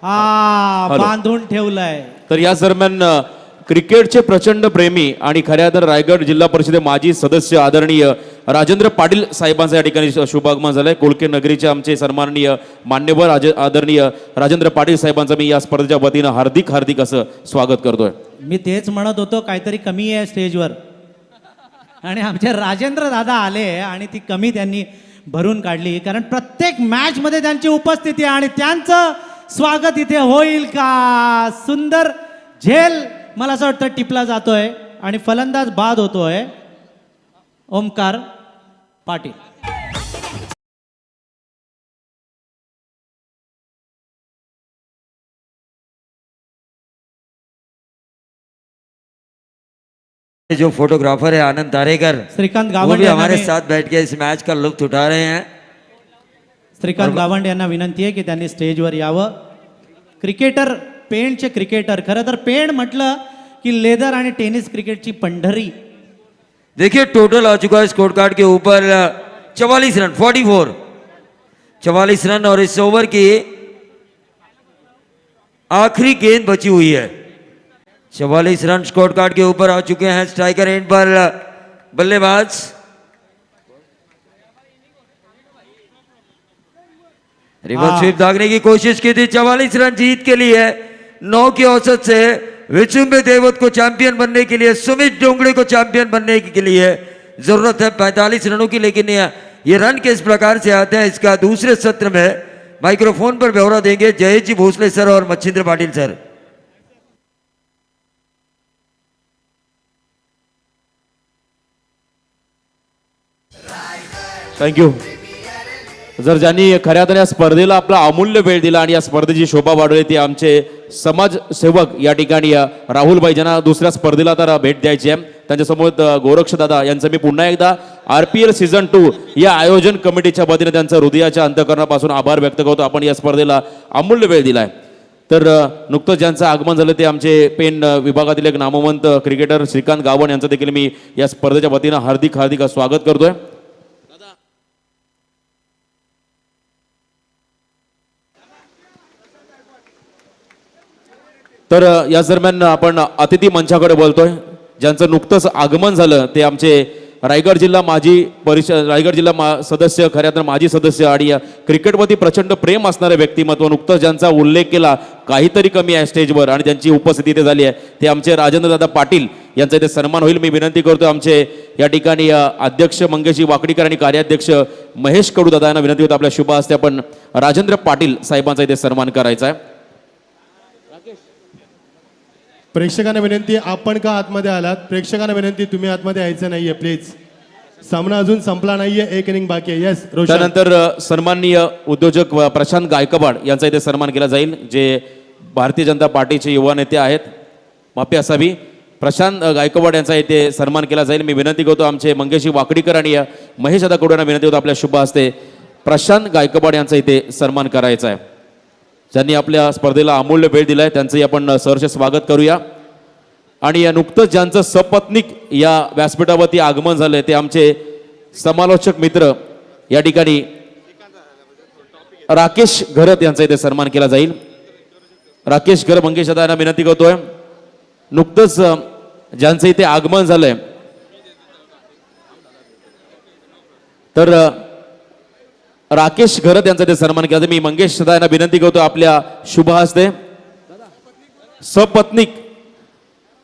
हॅलो. बांधून ठेवलाय. तर या दरम्यान क्रिकेटचे प्रचंड प्रेमी आणि खऱ्या तर रायगड जिल्हा परिषदे माजी सदस्य आदरणीय राजेंद्र पाटील साहेबांचं या ठिकाणी शुभागमन झालंय. कोलके नगरीचे आमचे सन्माननीय मान्यवर आदरणीय राजेंद्र पाटील साहेबांचं मी या स्पर्धेच्या वतीनं हार्दिक हार्दिक असं स्वागत करतोय. मी तेच म्हणत होतो काहीतरी कमी आहे स्टेजवर, आणि आमचे राजेंद्र दादा आले आणि ती कमी त्यांनी भरून काढली. कारण प्रत्येक मॅच मध्ये त्यांची उपस्थिती आहे आणि त्यांचं स्वागत इथे होईल का. सुंदर झेल मला असं वाटतं टिपला जातोय आणि फलंदाज बाद होतोय ओमकार पाटील. जो फोटोग्राफर है आनंद तारेकर, श्रीकांत वो गावंड भी यांना हमारे मी- साथ बैठ के इस मैच का लुत्फ उठा रहे हैं। श्रीकांत गावंड यांना विनंती आहे की त्यांनी स्टेजवर यावं. क्रिकेटर, पेणचे क्रिकेटर. खरं तर पेण म्हटलं की लेदर आणि टेनिस क्रिकेटची पंढरी. देखिए टोटल आ चुका है स्कोर कार्ड के ऊपर 44 रन, 44 रन, और इस ओवर की आखिरी गेंद बची हुई है। 44 रन स्कोर कार्ड के ऊपर आ चुके हैं। स्ट्राइकर एंड पर बल्लेबाज रिवर्स स्वीप दागने की कोशिश की थी। 44 रन जीत के लिए 9 की औसत से विचुम्बे देवत को चैंपियन बनने के लिए, सुमित डोंगड़े को चैंपियन बनने के लिए जरूरत है 45 रनों की। लेकिन ये रन किस प्रकार से आते हैं, इसका दूसरे सत्र में माइक्रोफोन पर ब्यौरा देंगे जयेश जी भोसले सर और मच्छिंद्र पाटिल सर। थँक्यू. जर ज्यांनी खऱ्या अर्थाने या स्पर्धेला आपला अमूल्य वेळ दिला आणि या स्पर्धेची शोभा वाढवली ते आमचे समाजसेवक या ठिकाणी राहुलबाई, ज्यांना दुसऱ्या स्पर्धेला तर भेट द्यायची आहे. त्यांच्यासमोर गोरक्ष दादा यांचं मी पुन्हा एकदा आरपीएल सीझन 2 या आयोजन कमिटीच्या वतीने त्यांचं हृदयाच्या अंतःकरणापासून आभार व्यक्त करतो. आपण या स्पर्धेला अमूल्य वेळ दिलाय. तर नुकतंच ज्यांचं आगमन झालं ते आमचे पेन विभागातील एक नामवंत क्रिकेटर श्रीकांत गावंड यांचं देखील मी या स्पर्धेच्या वतीनं हार्दिक हार्दिक स्वागत करतोय. तर याच दरम्यान आपण अतिथी मंचाकडे बोलतोय. ज्यांचं नुकतंच आगमन झालं ते आमचे रायगड जिल्हा माजी परिषद, रायगड जिल्हा सदस्य, खऱ्या तर माजी सदस्य आणि क्रिकेटवरती प्रचंड प्रेम असणारे व्यक्तिमत्व. नुकतंच ज्यांचा उल्लेख केला काहीतरी कमी आहे स्टेजवर आणि त्यांची उपस्थिती इथे झाली आहे ते आमचे राजेंद्रदादा पाटील यांचा इथे सन्मान होईल. मी विनंती करतो आमचे या ठिकाणी अध्यक्ष मंगेशजी वाकडीकर आणि कार्याध्यक्ष महेश कडूदादा यांना विनंती होतो आपल्या शुभ हस्ते आपण राजेंद्र पाटील साहेबांचा इथे सन्मान करायचा आहे. प्रेक्षकांना विनंती, आपण का आतमध्ये आलात? प्रेक्षकांना विनंती, तुम्ही आतमध्ये यायचं नाहीये प्लीज. सामना अजून संपला नाहीये, एक इनिंग बाकी आहे. येस रोशन. त्यानंतर सन्माननीय उद्योजक प्रशांत गायकवाड यांचा इथे सन्मान केला जाईल, जे भारतीय जनता पार्टीचे युवा नेते आहेत. माफी असावी, प्रशांत गायकवाड यांचा इथे सन्मान केला जाईल. मी विनंती करतो आमचे मंगेशी वाकडीकर आणि महेश दादा कोडे यांना विनंती करतो आपल्या शुभ हस्ते प्रशांत गायकवाड यांचा इथे सन्मान करायचा आहे. ज्यांनी आपल्या स्पर्धेला अमूल्य वेळ दिलाय त्यांचंही आपण सहर्ष स्वागत करूया. आणि या नुकतंच ज्यांचं सपत्नीक या व्यासपीठावरती आगमन झालंय ते आमचे समालोचक मित्र या ठिकाणी राकेश घरत यांचा इथे सन्मान केला जाईल. राकेश घरत मंगेश दादा यांना विनंती करतोय, नुकतंच ज्यांचं इथे आगमन झालंय तर राकेश घरत यांचा इथे सन्मान केला. मी मंगेश दादा यांना विनंती करतो आपल्या शुभ हस्ते सपत्नीक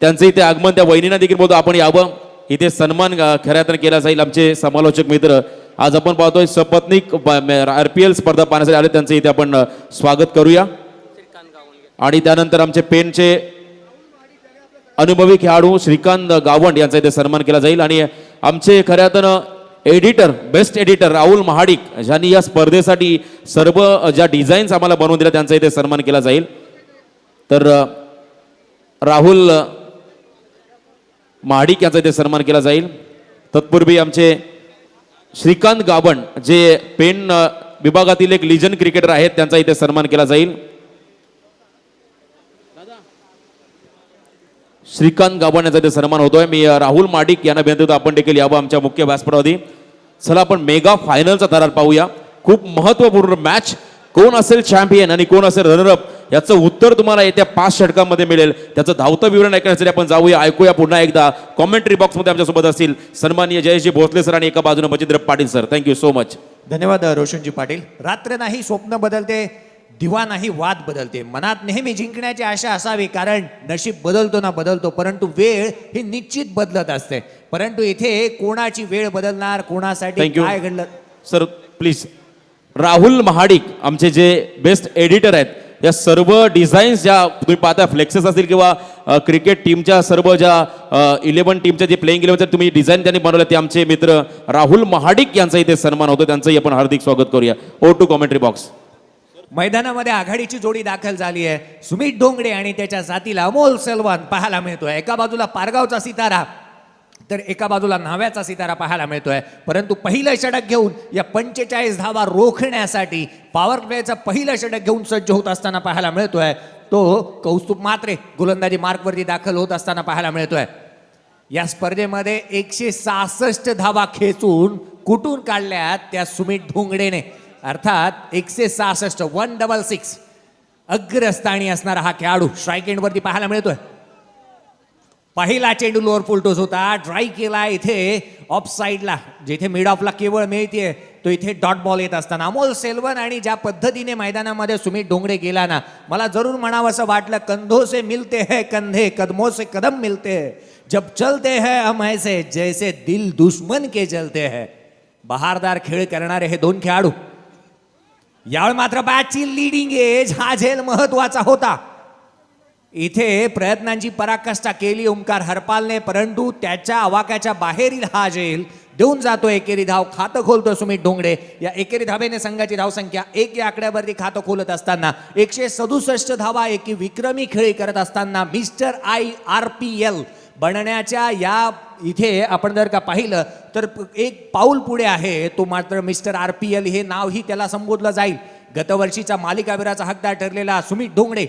त्यांचं इथे आगमन त्या वहिनींना देखील बोलतो आपण यावं, इथे सन्मान खऱ्या अर्थाने केला जाईल. आमचे समालोचक मित्र आज आपण पाहतोय सपत्नीक RPL स्पर्धा पाहण्यासाठी आले, त्यांचं इथे आपण स्वागत करूया. आणि त्यानंतर आमचे पेनचे अनुभवी खेळाडू श्रीकांत गावंड यांचा इथे सन्मान केला जाईल. आणि आमचे खऱ्या अर्थानं editor, best editor Rahul Mahadik, ज्यांनी या स्पर्धेसाठी सर्व ज्या डिझाईन्स आम्हाला बनवून दिल्या त्यांचा इथे सन्मान केला जाईल. तर राहुल महाडिक यांचा इथे सन्मान केला जाईल. तत्पूर्वी आमचे श्रीकांत गावंड जे पेन विभागातील एक लिजन क्रिकेटर आहेत त्यांचा इथे सन्मान केला जाईल. श्रीकांत गावंड यांचा इथे सन्मान होतोय. मी राहुल महाडिक यांना विनंती करतो आपण देखील यावं आमच्या मुख्य व्यासपीठावरती. चला आपण मेगा फायनलचा थरार पाहूया. खूप महत्वपूर्ण मॅच, कोण असेल चॅम्पियन आणि कोण असेल रनरअप याचं उत्तर तुम्हाला येत्या 5 षटकांमध्ये मिळेल. त्याचं धावतं विवरण ऐकण्यासाठी आपण जाऊया, ऐकूया पुन्हा एकदा. कॉमेंट्री बॉक्समध्ये आमच्यासोबत असतील सन्माननीय जयेशजी भोसले सर आणि एका बाजूने Machhindra Patil sir. Thank you so much. धन्यवाद रोशनजी पाटील. रात्र नाही स्वप्न बदलते, दिवा नाही वाद बदलते. मनात नेहमी जिंकण्याची आशा असावी, कारण नशीब बदलतो ना बदलतो, परंतु वेळ ही निश्चित बदलत असते. परंतु इथे कोणाची वेळ बदलणार, कोणासाठी काय घडलं. Sir please. राहुल महाडिक आमचे जे बेस्ट एडिटर आहेत, या सर्व डिझाईन्स ज्या तुम्ही पाहता फ्लेक्सेस असतील किंवा क्रिकेट टीमच्या सर्व ज्या 11 टीमच्या जे प्लेइंग 11 तुम्ही डिझाईन त्यांनी बनवलं ते आमचे मित्र राहुल महाडिक यांचा इथे सन्मान होतो. त्यांचंही आपण हार्दिक स्वागत करूया. Over to commentary box. मैदानामध्ये आघाडीची जोडी दाखल झाली आहे. सुमित डोंगरे आणि त्याच्या साथीला अमोल सेल्वन पाहायला मिळतोय. एका बाजूला पारगावचा सितारा तर एका बाजूला न्हाव्याचा सितारा पाहायला मिळतोय. परंतु पहिलं षटक घेऊन या 45 धावा रोखण्यासाठी पॉवर प्लेचं पहिलं षटक घेऊन सज्ज होत असताना पाहायला मिळतोय तो कौस्तुभ मात्रे गोलंदाजी मार्कवरती दाखल होत असताना पाहायला मिळतोय. या स्पर्धेमध्ये 166 धावा खेचून कुठून काढल्यात त्या सुमित डोंगरेने, अर्थात 166 166 अग्रस्थानी असणारा हा खेळाडू स्ट्राईक एंडवरती पाहायला मिळतोय. पहिला चेंडू लोअर फुलटोस होता, ड्राय केला इथे ऑफ साईडला, जिथे मिड ऑफला केवळ मिळते तो इथे डॉट बॉल येत असताना अमोल सेल्वन आणि ज्या पद्धतीने मैदानामध्ये सुमित डोंगरे गेला ना, मला जरूर म्हणावं असं वाटलं, कंधों से मिलते हैं कंधे, कदमों से कदम मिलते हैं, जब चलते हैं हम ऐसे जैसे दिल दुश्मन के चलते हैं. बहारदार खेळ करणारे हे दोन खेळाडू. यावेळी मात्र बॅटची लिडिंग एज हा झेल महत्वाचा होता. इथे प्रयत्नांची पराकाष्ठा केली ओंकार हरपालने, परंतु त्याच्या आवाक्याच्या बाहेरील हा झेल देऊन जातो. एकेरी धाव खातं खोलतो सुमित डोंगरे. या एकेरी धावेने संघाची धावसंख्या 1 या आकड्यावरती खातं खोलत असताना 167 धावा एकी विक्रमी खेळी करत असताना मिस्टर RPL बनण्याच्या या इथे आपण जर का पाहिलं तर एक पाऊल पुढे आहे. तो मात्र मिस्टर RPL हे नावही त्याला संबोधलं जाईल. गतवर्षीचा मालिकावीराचा हकदार ठरलेला सुमित डोंगरे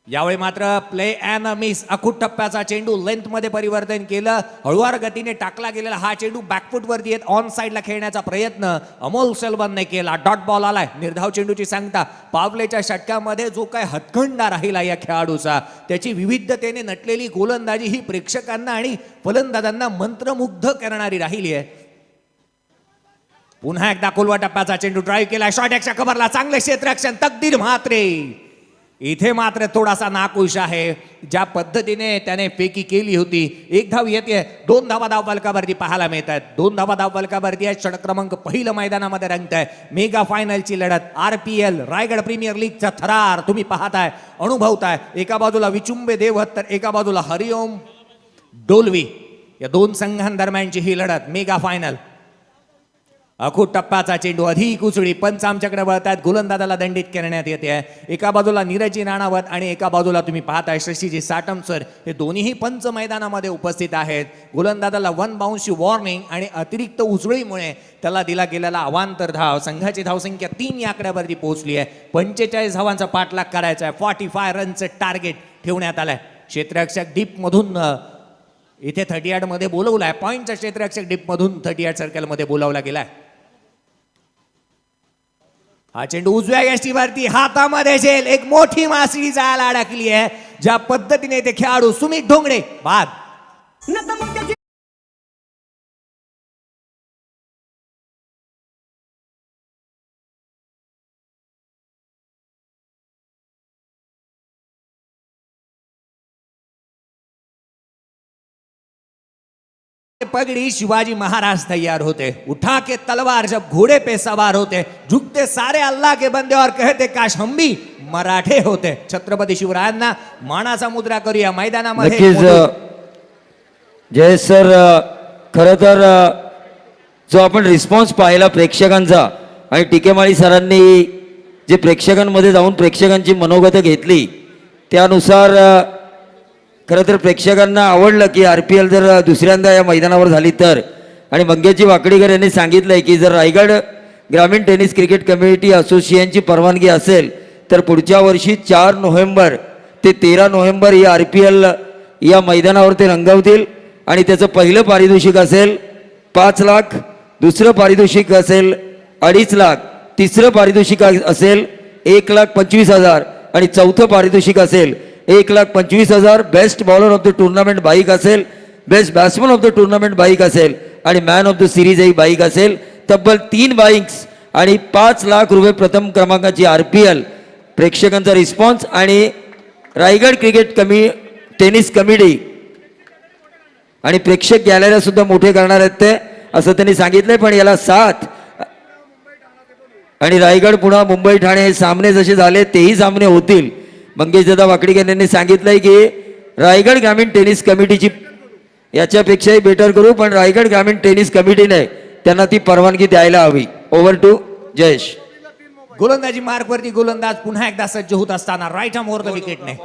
यावेळी मात्र प्ले अँड मिस अखूट टप्प्याचा चेंडू लेंथ मध्ये परिवर्तन केलं. हळुवार गतीने टाकला गेलेला हा चेंडू बॅकफुट वरती येत ऑन साईडला खेळण्याचा प्रयत्न अमोल सेल्वनने केला. डॉट बॉल आलाय. निर्धाव चेंडूची सांगता पावलेच्या षटकामध्ये जो काय हतखंडा राहिला या खेळाडूचा, त्याची विविधतेने नटलेली गोलंदाजी ही प्रेक्षकांना आणि फलंदाजांना मंत्रमुग्ध करणारी राहिली आहे. पुन्हा एकदा खोलवा टप्प्याचा चेंडू ड्राईव्ह केला. शॉट एक्सच्या कव्हरला चांगले क्षेत्ररक्षण. तकदीर म्हात्रे इथे मात्र थोडासा नाखुश आहे. ज्या पद्धतीने त्याने फेकी केली होती. एक धाव येते, 2 धावा धाव फलकावरती पाहायला मिळत आहेत. 2 धावा धाव फलकावरती आहे. षटक क्रमांक पहिलं मैदानामध्ये रंगत आहे. मेगा फायनलची लढत, RPL रायगड प्रीमियर लीगचा थरार तुम्ही पाहताय, अनुभवताय. एका बाजूला विचुंबे देवत तर एका बाजूला हरिओम डोलवी. या 2 संघांदरम्यानची ही लढत, मेगा फायनल. अखूट टप्प्याचा चेंडू, अधिक उचळी, पंच आमच्याकडे वळतात. गोलंदाजाला दंडित करण्यात येते आहे. एका बाजूला नीरजी राणावत आणि एका बाजूला तुम्ही पाहताय शशीजी साटम सर. हे दोन्ही पंच मैदानामध्ये उपस्थित आहेत. गोलंदाजाला 1 बाउन्सची वॉर्निंग आणि अतिरिक्त उचळीमुळे त्याला दिला गेलेला अवांतर धाव. संघाची धावसंख्या 3 या आकड्यावरती पोहोचली आहे. 45 धावांचा पाठलाग करायचा आहे. 45 रनचं टार्गेट ठेवण्यात आलंय. क्षेत्ररक्षक डीपमधून इथे 38 मध्ये बोलवलाय. पॉईंटचा क्षेत्ररक्षक डीपमधून 38 सर्कलमध्ये बोलावला गेलाय. हा चेंडू उजव्या यष्टीवरती हातामध्ये झेल, एक मोठी मासळी जायला अडकली आहे. ज्या पद्धतीने ते खेळाडू सुमित ढोंगडे बाद. पगड़ी शिवाजी महाराज तैयार होते, उठा के तलवार जब घोड़े पे सवार होते, झुकते सारे अल्लाह के बंदे और कहते काश हम भी मराठे होते. छत्रपती शिवरायांना मानाचा मुद्रा करूया मैदानामध्ये. नक्कीच जय सर, खरं तर जो आपण रिस्पॉन्स पाहिला प्रेक्षकांचा आणि टिकेमाळी सरांनी जे प्रेक्षकांमध्ये जाऊन प्रेक्षकांची मनोगत घेतली त्यानुसार खरं तर प्रेक्षकांना आवडलं की RPL जर दुसऱ्यांदा या मैदानावर झाली तर. आणि मंगेशजी वाकडीकर यांनी सांगितलं आहे की जर रायगड ग्रामीण टेनिस क्रिकेट कमिटी असोसिएशनची परवानगी असेल तर पुढच्या वर्षी 4 नोव्हेंबर ते 13 नोव्हेंबर या RPL या मैदानावर ते रंगवतील. आणि त्याचं पहिलं पारितोषिक असेल 5 लाख, दुसरं पारितोषिक असेल 2.5 लाख, तिसरं पारितोषिक असेल 1,25,000 आणि चौथं पारितोषिक असेल 1,25,000. Best bowler of the tournament bike असेल, best batsman of the tournament bike असेल आणि मॅन ऑफ द सिरीज ही बाईक असेल. तब्बल 3 बाईक्स आणि 5 लाख रुपये प्रथम क्रमांकाची RPL. प्रेक्षकांचा रिस्पॉन्स आणि रायगड क्रिकेट टेनिस कमिटी आणि प्रेक्षक गॅलऱ्या सुद्धा मोठे करणार आहेत ते असं त्यांनी सांगितलंय. पण याला साथ आणि रायगड पुन्हा मुंबई ठाणे हे सामने जसे झाले तेही सामने होतील. मंगेशदादा वाकडीकर यांनी सांगितलंय की रायगड ग्रामीण टेनिस कमिटीची याच्यापेक्षाही बेटर करू, पण रायगड ग्रामीण टेनिस कमिटीने त्यांना ती परवानगी द्यायला हवी. Over to Jayesh. गोलंदाजी मार्कवरती गोलंदाज पुन्हा एकदा सज्ज होत असताना राईट आर्म ओव्हर द विकेटने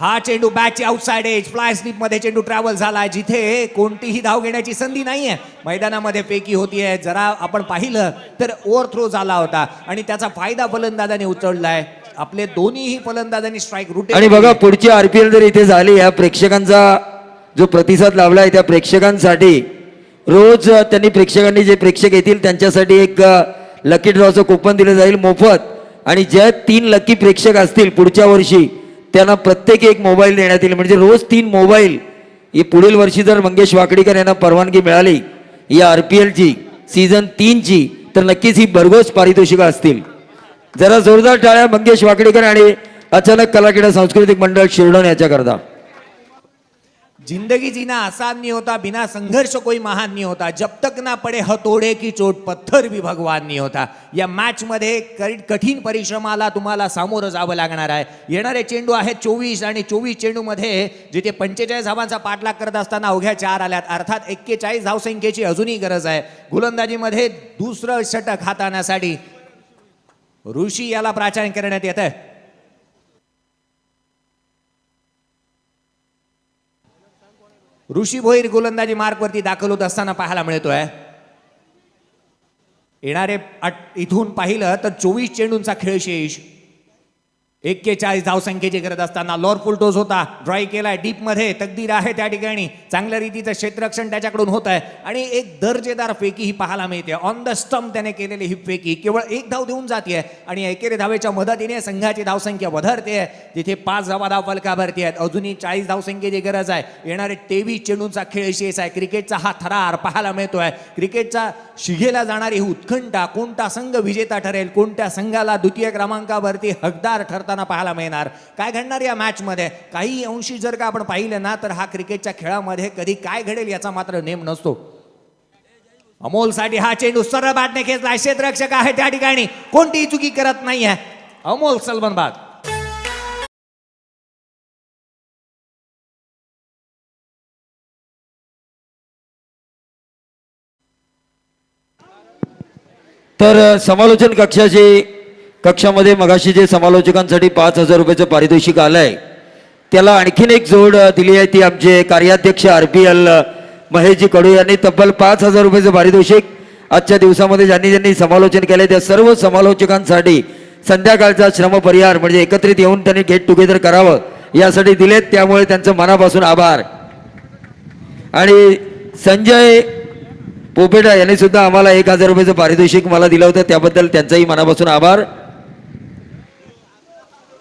हा चेंडू बॅटची आउटसाइड एज फ्लाय स्लिप मध्ये चेंडू ट्रॅव्हल झाला. जिथे कोणतीही धाव घेण्याची संधी नाहीये मैदानामध्ये फेकी होतीये. जरा आपण पाहिलं तर ओव्हर थ्रो झाला होता आणि त्याचा फायदा फलंदाजाने उचललाय. आपले दोन्हीही फलंदाजांनी स्ट्राईक रूट. आणि बघा पुढची RPL जर इथे झाली, या प्रेक्षकांचा जो प्रतिसाद लावलाय त्या प्रेक्षकांसाठी रोज प्रेक्षकांनी जे प्रेक्षक येतील त्यांच्यासाठी एक लकी ड्रॉचं कुपन दिलं जाईल मोफत. आणि ज्या 3 लकी प्रेक्षक असतील पुढच्या वर्षी त्यांना प्रत्येक एक मोबाईल देण्यात येईल. म्हणजे रोज 3 मोबाईल. ही पुढील वर्षी जर मंगेश वाकडीकर यांना परवानगी मिळाली या RPLची सीझन 3ची तर नक्कीच ही भरघोस पारितोषिकं असतील. जरा जोरदार टाळ्या मंगेश वाकडीकर आणि अचानक कलाक्रीडा सांस्कृतिक मंडळ शिरडोन याच्याकरता. जिंदगी जीना आसान नहीं होता, बिना संघर्ष कोई महान नहीं होता, जब तक ना पडे हतोडे की चोट पत्थर भी भगवान नहीं होता. या मॅच मध्ये कठीण परिश्रमाला तुम्हाला सामोरं जावं लागणार आहे. येणारे चेंडू आहेत 24 आणि 24 चेंडू मध्ये जिथे 45 धावांचा पाठलाग करत असताना अवघ्या 4 आल्यात. अर्थात 41 धावसंख्येची अजूनही गरज आहे. गोलंदाजीमध्ये दुसरं षटक हाताळण्यासाठी ऋषी याला प्राचार्य करण्यात येत आहे. ऋषी भोईर गोलंदाजी मार्कवरती दाखल होत असताना पाहायला मिळतोय. येणारे इथून पाहिलं तर 24 चेंडूंचा खेळ शेष. 41 धावसंख्येची गरज असताना लॉर फुलटोस होता, ड्राय केलाय डीप मध्ये. तकदीर आहे त्या ठिकाणी, चांगल्या रीतीचं क्षेत्ररक्षण त्याच्याकडून होत आहे आणि एक दर्जेदार फेकी ही पाहायला मिळते. ऑन द स्टंप त्याने केलेली ही फेकी केवळ 1 धाव देऊन जाते आणि एकेरी धावेच्या मदतीने संघाची धावसंख्या वधारते. तिथे 5 धावा फलकावरती आहेत. अजूनही 40 धावसंख्येची गरज आहे. येणारे 23 चेंडूंचा खेळ शेष आहे. क्रिकेटचा हा थरार पाहायला मिळतोय. क्रिकेटचा शिगेला जाणारी ही उत्कंठा, कोणता संघ विजेता ठरेल, कोणत्या संघाला द्वितीय क्रमांकावरती हकदार ठरता होताना पाहायला मिळणार. काय घडणार या मॅचमध्ये काही अंशी जर का आपण पाहिलं ना तर हा क्रिकेटच्या खेळामध्ये कधी काय घडेल याचा मात्र नेम नसतो. अमोलसाठी हा चेंडू सरळ बॅटने खेचला. क्षेत्ररक्षक आहे त्या ठिकाणी, कोणतीही चुकी करत नाहीये अमोल सलमान. तर समालोचन कक्षामध्ये मगाशी जे समालोचकांसाठी 5,000 रुपयाचं पारितोषिक आलंय त्याला आणखीन एक जोड दिली आहे. ती आमचे कार्याध्यक्ष RPL महेशजी कडू यांनी तब्बल 5,000 रुपयाचं पारितोषिक आजच्या दिवसामध्ये ज्यांनी समालोचन केले त्या सर्व समालोचकांसाठी संध्याकाळचा श्रम परिहार म्हणजे एकत्रित येऊन त्यांनी गेट टुगेदर करावं यासाठी दिलेत. त्यामुळे त्यांचं मनापासून आभार. आणि संजय पोपेटा यांनी सुद्धा आम्हाला 1,000 रुपयाचं पारितोषिक मला दिलं होतं, त्याबद्दल त्यांचाही मनापासून आभार.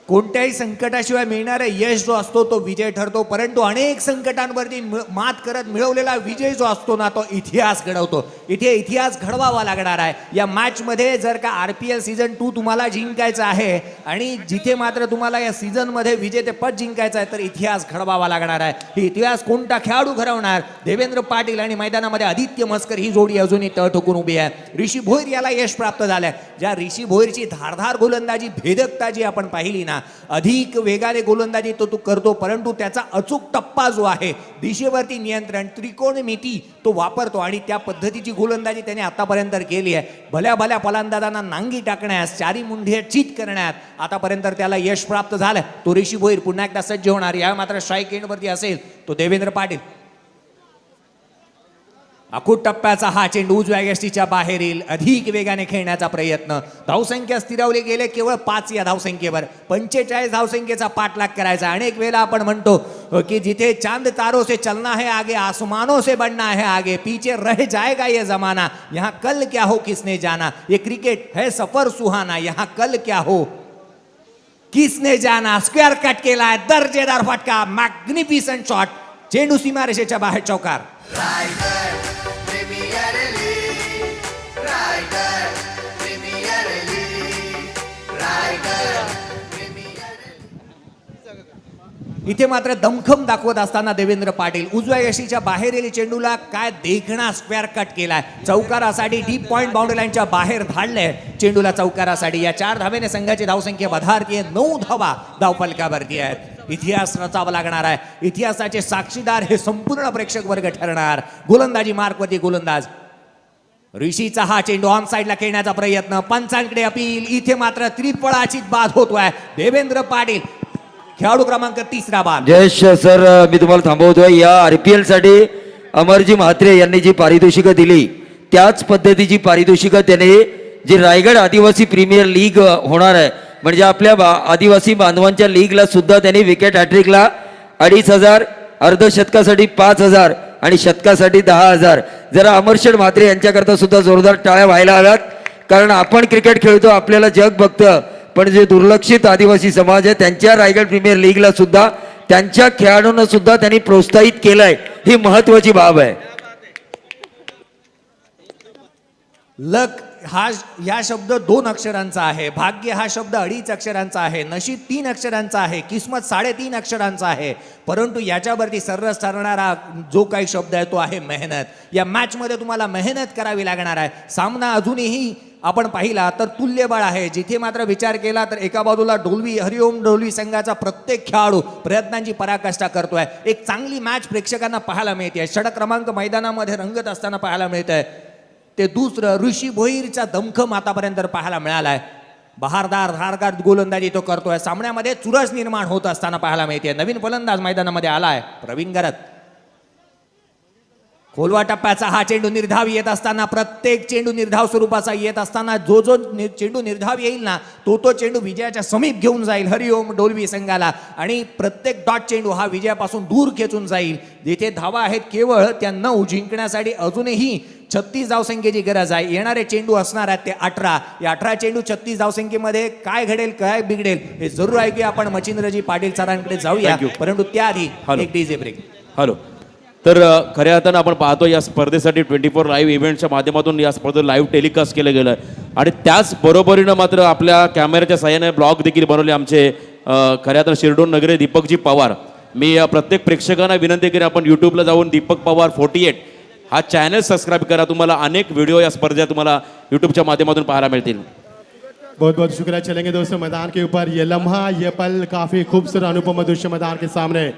कोणत्याही संकटाशिवाय मिळणारा यश जो असतो तो विजय ठरतो, परंतु अनेक संकटांवरती मात करत मिळवलेला विजय जो असतो ना तो इतिहास घडवतो. इथे इतिहास घडवावा लागणार आहे या मॅच मध्ये. जर का RPL सीझन 2 तुम्हाला जिंकायचं आहे आणि जिथे मात्र तुम्हाला या सीझन मध्ये विजेतेपद जिंकायचं आहे तर इतिहास घडवावा लागणार आहे. ही इतिहास कोणता खेळाडू घडवणार? देवेंद्र पाटील आणि मैदानामध्ये आदित्य मस्कर ही जोडी अजूनही तळ ठोकून उभी आहे. ऋषी भोईर याला यश प्राप्त झालंय. ज्या ऋषी भोईरची धारधार गोलंदाजी, भेदकता जी आपण पाहिली ना, अधिक वेगाने गोलंदाजी तो करतो, परंतु त्याचा अचूक टप्पा जो आहे, दिशेवरती नियंत्रण, त्रिकोणमिती तो वापरतो आणि त्या पद्धतीची गोलंदाजी त्याने आतापर्यंत केली आहे. भल्या भल्या फलंदाजांना नांगी टाकण्यास, चारी मुंढे चित करण्यात आतापर्यंत त्याला यश प्राप्त झालं. तो ऋषी भोईर पुन्हा एकदा सज्ज होणार. या मात्र स्ट्राईक एंडवरती असेल तो देवेंद्र पाटील. अखूट टप्प्याचा हा चेंडू उजव्या यष्टीच्या बाहेर येईल. अधिक वेगाने खेळण्याचा प्रयत्न. धावसंख्या स्थिरावली गेले केवळ 5 या धावसंख्येवर. 45 धावसंख्येचा पाठलाग करायचा. अनेक वेळा आपण म्हणतो की जिथे चांद तारों से चलना है आगे, आसमानों से बढ़ना है आगे, पीछे रह जाएगा ये जमाना, यहाँ कल क्या हो किसने जाना. ये क्रिकेट है सफर सुहाना, यहाँ कल क्या हो किसने जाना. स्क्वेअर कट केलाय, दर्जेदार फटका, मॅग्निफिसंट शॉट. चेंडू सीमारेषेच्या बाहेर चौकार. इथे मात्र दमखम दाखवत असताना देवेंद्र पाटील उजव्या यशीच्या बाहेरील चेंडूला काय देखणा स्क्वेअर कट केलाय. चौकारासाठी डीप पॉइंट बाउंड्री लाईनच्या बाहेर धाडलंय चेंडूला चौकारासाठी. या 4 धावेने संघाची धावसंख्या बधारतीये. 9 धावा धावफलकावरती आहेत. इतिहास रचावा लागणार आहे. इतिहासाचे साक्षीदार हे संपूर्ण प्रेक्षक वर्ग ठरणार. गोलंदाजी मार्कवरती गोलंदाज ऋषीचा हा चेंडू ऑन साइडला खेळण्याचा प्रयत्न. पंचांकडे अपील. इथे मात्र त्रिफळाची बाद होतोय. देवेंद्र पाटील खेळाडू क्रमांक 3 बाद. जयेश सर, मी तुम्हाला थांबवतोय. या RPL साठी अमरजी म्हात्रे यांनी जी पारितोषिकं दिली त्याच पद्धतीची पारितोषिकं त्याने जी रायगड आदिवासी प्रीमियर लीग होणार आहे म्हणजे आपल्या आदिवासी बांधवांच्या लीगला सुद्धा त्यांनी विकेट हॅट्रिकला 2,500, अर्धशतकासाठी 5,000 आणि शतकासाठी 10,000. जरा अमरशेठ म्हात्रे यांच्याकरता सुद्धा जोरदार टाळ्या व्हायला हव्यात. कारण आपण क्रिकेट खेळतो, आपल्याला जग बघतं, पण जे दुर्लक्षित आदिवासी समाज आहे त्यांच्या रायगड प्रीमियर लीगला सुद्धा त्यांच्या खेळाडूंना सुद्धा त्यांनी प्रोत्साहित केलंय. ही महत्वाची बाब आहे. लक या शब्द 2 अक्षरांचा आहे. भाग्य हा शब्द 2.5 अक्षरांचा आहे. नशीब 3 अक्षरांचा आहे. किस्मत 3.5 अक्षरांचा आहे. परंतु याच्यावरती सर्रास ठरणारा जो काही शब्द आहे तो आहे मेहनत. या मॅच मध्ये तुम्हाला मेहनत करावी लागणार आहे. सामना अजूनही आपण पाहिला तर तुल्यबळ आहे. जिथे मात्र विचार केला तर एका बाजूला हरिओम डोलवी संघाचा प्रत्येक खेळाडू प्रयत्नांची पराकाष्ठा करतोय. एक चांगली मॅच प्रेक्षकांना पाहायला मिळते. षटक क्रमांक मैदानामध्ये रंगत असताना पाहायला मिळतंय. ते दुसरं ऋषी भोईरचा दमखम आतापर्यंत पाहायला मिळालाय. बहारदार धारदार गोलंदाजी तो करतोय. सामन्यामध्ये चुरस निर्माण होत असताना पाहायला मिळते. नवीन फलंदाज मैदानामध्ये आलाय प्रवीण गरत. खोलवा टप्प्याचा हा चेंडू निर्धाव येत असताना, प्रत्येक चेंडू निर्धाव स्वरूपाचा येत असताना जो चेंडू निर्धाव येईल ना तो चेंडू विजयाच्या समीप घेऊन जाईल हरिओम डोलवी संघाला. आणि प्रत्येक डॉट चेंडू हा विजयापासून दूर खेचून जाईल. जिथे धावा आहेत केवळ त्या 9 जिंकण्यासाठी अजूनही 36 धावसंख्येची गरज आहे. येणारे चेंडू असणार आहेत ते 18. या 18 चेंडू 36 धावसंख्येमध्ये काय घडेल काय बिघडेल हे जरूर ऐकूया आपण मच्छिंद्रजी पाटील सरांकडे जाऊया. परंतु त्याआधी एक डीजे ब्रेक. हॅलो तर खऱ्या अर्थानं आपण पाहतो या स्पर्धेसाठी 24 लाईव्ह इव्हेंटच्या माध्यमातून या स्पर्धेत लाईव्ह टेलिकास्ट केलं गेलं आहे आणि त्याच बरोबरीनं मात्र आपल्या कॅमेऱ्याच्या साहाय्याने ब्लॉग देखील बनवले आमचे खऱ्या अर्थानं शिरडोन नगरे दीपकजी पवार. मी प्रत्येक प्रेक्षकांना विनंती करेन आपण यूट्यूबला जाऊन दीपक पवार 48 हा चॅनल सबस्क्राईब करा. तुम्हाला अनेक व्हिडिओ या स्पर्धेत तुम्हाला यूट्यूबच्या माध्यमातून पाहायला मिळतील. बहुत बहुत शुक्रिया. चलेंगे दोस्तों मैदान के ऊपर. ये लम्हा, ये पल काफी खूबसूरत अनुपम दृश्य मैदान के सामने.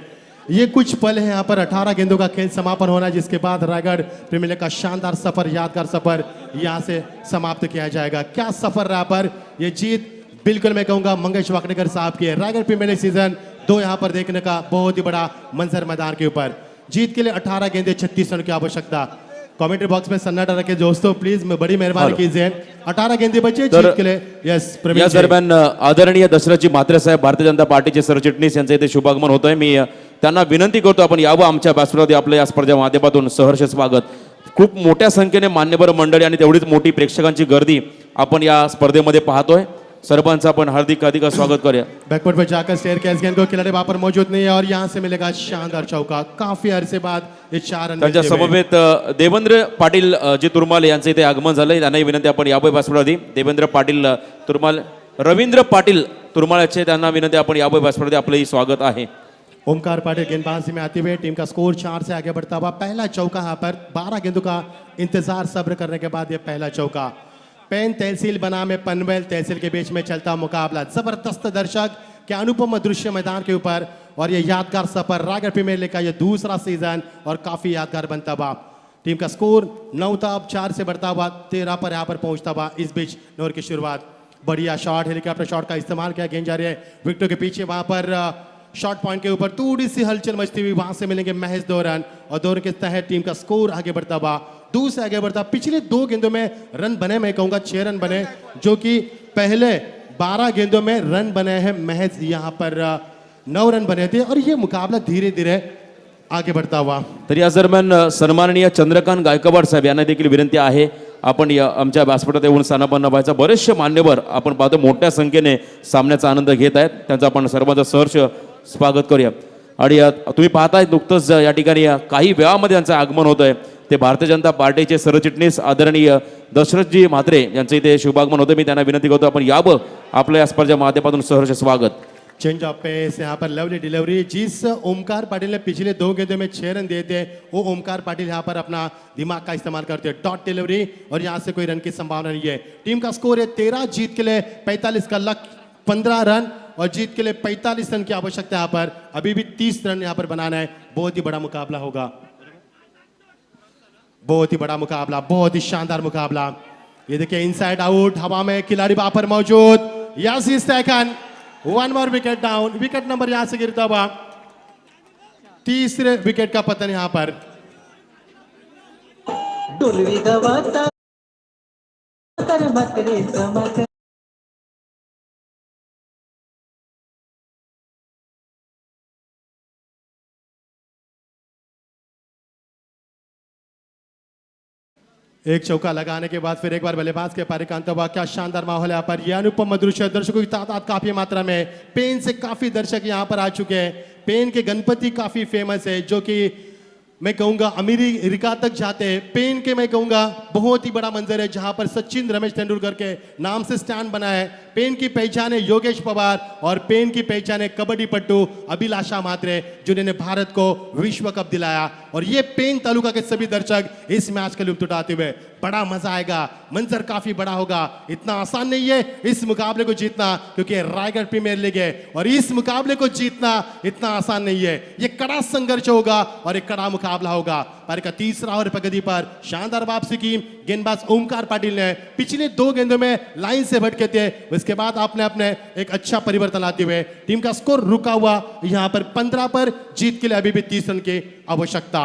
ये कुछ पल है यहाँ पर 18 गेंदों का खेल समापन होना है, जिसके बाद रायगढ़ प्रीमियर लीग का शानदार सफर, यादगार सफर यहाँ से समाप्त किया जाएगा. क्या सफर रहा पर ये जीत बिल्कुल मैं कहूँगा मंगेश वाकडेकर साहब की है. रायगढ़ प्रीमियर लीग सीजन 2 यहाँ पर देखने का बहुत ही बड़ा मंजर मैदान के ऊपर. जीत के लिए 18 गेंदे 36 रन की आवश्यकता. कमेंट्री बॉक्स में सन्नाटा रखे दोस्तों, प्लीज मैं बड़ी मेहरबानी कीजिए. 18 गेंदे बचे जीत के लिए. यस या दरम्यान आदरणीय दशरथजी म्हात्रे साहेब भारतीय जनता पार्टीचे सरचिटणीस यांचं इथे शुभागमन होत आहे. मी त्यांना विनंती करतो आपण यावं आमच्या व्यासपीठावरती. आपल्या या स्पर्धेच्या माध्यमातून सहर्ष स्वागत. खूप मोठ्या संख्येने मान्यवर मंडळी आणि तेवढीच मोठी प्रेक्षकांची गर्दी आपण या स्पर्धेमध्ये पाहतोय. सर्वांचं आपण हार्दिक स्वागत करूया. बैकवर्ड पर जाकर स्टेयर कैच गेंद को खिलाड़ी वहां पर मौजूद नहीं है और यहां से मिलेगा शानदार चौका. काफी अरसे बाद ये 4 रन त्यांच्या समवेत देवेंद्र पाटील जी तुरमाल यांचं इथे आगमन झालंय. त्यांनाही विनंती आपण यावं व्यासपीठावरती. देवेंद्र पाटील तुरमाल, रवींद्र पाटील तुरमाल याचे त्यांना विनंती आपण यावं व्यासपीठावरती. आपलंही स्वागत आहे. ओमकार पाटिल गेंदबाजी में आते हुए टीम का स्कोर 4 से आगे बढ़ता हुआ. पहला चौका यहाँ पर 12 गेंदों का इंतजार सब्र करने के बाद ये पहला चौका. पेन तहसील बनाम पनवेल तहसील के बीच में चलता मुकाबला. जबरदस्त दर्शक, क्या अनुपम दृश्य मैदान के ऊपर और ये यादगार सफर. रायगढ़ प्रीमियर लीग का ये दूसरा सीजन और काफी यादगार बनता हुआ. टीम का स्कोर 9 था, अब 4 से बढ़ता हुआ 13 पर यहाँ पर पहुंचता हुआ. इस बीच नोर की शुरुआत, बढ़िया शॉट, हेलीकॉप्टर शॉट का इस्तेमाल किया. गेंद जा रही है विकेटों के पीछे. वहां पर शॉर्ट पॉइंट के ऊपर थोड़ी सी हलचल मचती हुई. वहां से मिलेंगे महज 2 रन और 2 रन के तहत टीम का स्कोर आगे बढ़ता हुआ. दूर से आगे बढ़ता. पिछले 2 गेंदों में रन बने, मैं कहूंगा 6 रन बने, जो कि पहले 12 गेंदों में रन बने हैं महज यहाँ पर 9 रन बने थे. और ये मुकाबला धीरे धीरे आगे बढ़ता हुआ. तर या दरम्यान सन्माननीय चंद्रकांत गायकवाड साहेब यांना देखील विनंती आहे आपण या आमच्या व्यासपीठात येऊन स्थानापन्न व्हायचा. बरेचसे मान्यवर आपण पाहतो मोठ्या संख्येने सामन्याचा आनंद घेत आहेत. त्यांचं आपण सर्वांचं सहर्ष स्वागत करूया. आणि तुम्ही पाहताय नुकतंच या ठिकाणी काही वेळामध्ये त्यांचं आगमन होत आहे. ते भारतीय जनता पार्टीचे सरचिटणीस आदरणीय दशरथजी म्हात्रे यांचं इथे शुभागमन होतं. मी त्यांना विनंती करतो आपण यावं आपल्या या स्पर्धेच्या माध्यमातून सहर्ष स्वागत. चेंज ऑफ पेस यहाँ पर लवली डिलीवरी. जिस ओमकार पाटिल ने पिछले 2 गेंदों में 6 रन दिए थे, वो ओमकार पाटिल यहाँ पर अपना दिमाग का इस्तेमाल करते हैं. डॉट डिलीवरी और यहाँ से कोई रन की संभावना नहीं है. टीम का स्कोर है 13. जीत के लिए 45 का लक्ष्य, 15 रन और जीत के लिए 45 रन की आवश्यकता. यहाँ पर अभी भी 30 रन यहाँ पर बनाना है. बहुत ही बड़ा मुकाबला होगा, बहुत ही बड़ा मुकाबला, बहुत ही शानदार मुकाबला. ये देखिए इनसाइड आउट, हवा में खिलाड़ी वहां पर मौजूद. यासी स्टैकन, 1 more wicket down. Wicket number यहां से गिरता हुआ. तीसरे विकेट का पतन यहां पर. एक चौका लगाने के बाद फिर एक बार बल्लेबाज के पारी का अंत हुआ. क्या शानदार माहौल है यहाँ पर. यह अनुपम दृश्य. दर्शकों की तादाद काफी मात्रा में. पेन से काफी दर्शक यहाँ पर आ चुके हैं. पेन के गणपति काफी फेमस है, जो कि मैं कहूंगा अमेरिका तक जाते हैं. पेन के मैं कहूंगा बहुत ही बड़ा मंजर है, जहां पर सचिन रमेश तेंदुलकर के नाम से स्टैंड बना है. पेन की पहचान है योगेश पवार और पेन की पहचान है कबड्डी पट्टू अभिलाषा म्हात्रे, जिन्होंने भारत को विश्व कप दिलाया. और ये पेन तालुका के सभी दर्शक इस मैच का लुत्फ उठाते हुए. बड़ा मजा आएगा, मंजर काफी बड़ा होगा. इतना आसान नहीं है इस मुकाबले को जीतना, क्योंकि रायगढ़ प्रीमियर लीग है और इस मुकाबले को जीतना इतना आसान नहीं है. ये कड़ा संघर्ष होगा और एक कड़ा मुकाबला होगा. पारी का तीसरा ओवर प्रगति पर शानदार वापसी की. गेंदबाज ओमकार पाटिल ने पिछले 2 गेंदों में लाइन से भटके थे. उसके बाद आपने अपने एक अच्छा परिवर्तन लाते हुए टीम का स्कोर रुका हुआ यहां पर 15 पर. जीत के लिए अभी भी 30 रन की आवश्यकता.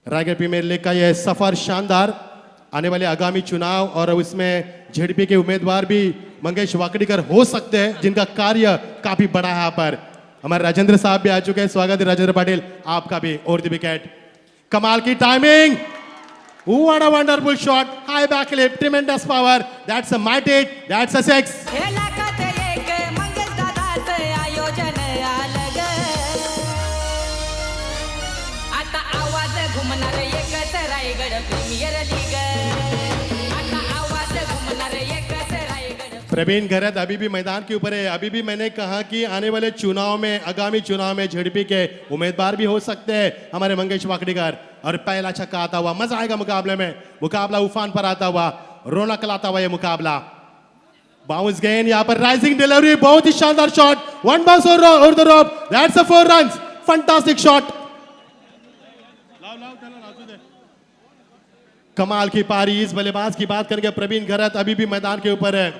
रायगढ़ प्रीमियर लीग का यह सफर शानदार. आने वाले आगामी चुनाव और उसमें जेडपी के उम्मीदवार भी मंगेश वाकड़ीकर हो सकते हैं, जिनका कार्य काफी बड़ा है. यहाँ पर हमारे राजेंद्र साहब भी आ चुके हैं. स्वागत है राजेंद्र पाटिल आपका भी. और द विकेट, कमाल की timing. What a wonderful shot. High back lip, tremendous power. That's a mighty, that's a six. हे लाखात एक मंगेश दादाचं आयोजन आलं ग. रायगड प्रीमियर लीग आता आवाज घुमणार एकच रायगड प्रवीण घरत अभी भी मैदान के ऊपर है। अभी भी मैंने कहा कि आने वाले चुनाव में, आगामी चुनाव में झड़पी के उम्मीदवार भी हो सकते हैं हमारे मंगेश वाकड़ीकर। और पहला छक्का आता हुआ, मजा आएगा मुकाबले में, मुकाबला उफान पर आता हुआ, रौनक लाता हुआ ये मुकाबला। बाउंस गेन, यहाँ पर राइजिंग डिलीवरी, बहुत ही शानदार शॉट, वन बाउंस और the rope, that's a 4 runs, fantastic shot. कमाल की पारी। इस बल्लेबाज की बात करेंगे प्रवीण घरत, अभी भी मैदान के ऊपर है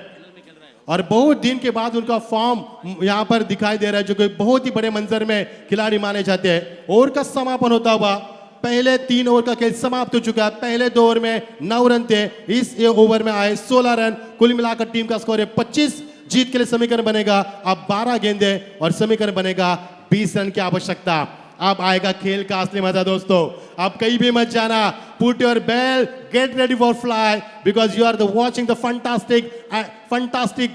और बहुत दिन के बाद उनका फॉर्म यहां पर दिखाई दे रहा है, जो कि बहुत ही बड़े मंजर में खिलाड़ी माने जाते हैं। ओवर का समापन होता हुआ, पहले 3 ओवर का खेल समाप्त हो चुका है। पहले 2 ओवर में 9 रन थे, इस ओवर में आए 16 रन। कुल मिलाकर टीम का स्कोर है 25। जीत के लिए समीकरण बनेगा अब 12 गेंदे और समीकरण बनेगा 20 रन की आवश्यकता। अब आएगा खेल का असली मजा दोस्तों। अब कहीं भी मत जाना, put your bell, get ready for fly, because you are the watching the fantastic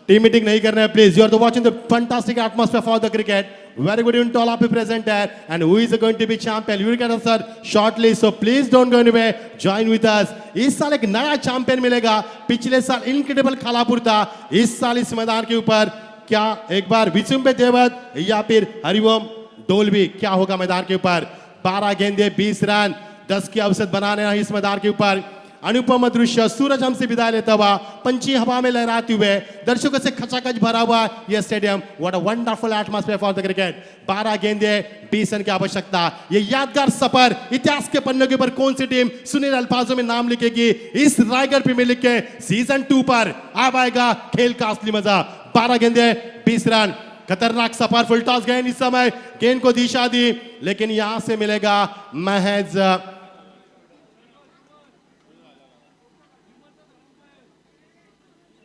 team meeting नहीं करना है please. You are the watching the fantastic atmosphere for the cricket. Very good in all of you present there, and who is going to be champion? You will get answer shortly, so please don't go anywhere, join with us. इस साल एक नया champion मिलेगा। पिछले साल incredible Khalapur था, इस साल इस मैदान के ऊपर क्या एक बार विचुम्बे देवत या फिर हरिओम डोलवी, क्या होगा मैदान के ऊपर? 12 गेंदे 20 रन, 10 की औसत बनाने हैं इस मैदान के ऊपर। अनुपम दृश्य, सूरज हमसे विदाई लेता हुआ, पंछी हवा में लहराते हुए, दर्शकों से खचाखच भरा हुआ यह stadium. What a wonderful atmosphere for the cricket. 12 गेंदे 20 रन की आवश्यकता। ये यादगार सफर, इतिहास के पन्नों के ऊपर कौन सी टीम सुनील अल्फाजों में नाम लिखेगी इस रायगढ़ प्रीमियर लीग के सीजन 2 पर? अब आएगा खेल का असली मजा। 12 गेंदे 20 रन, खतरनाक सफर, फुल टॉस गेंद, इस समय गेंद को दिशा दी, लेकिन यहां से मिलेगा महज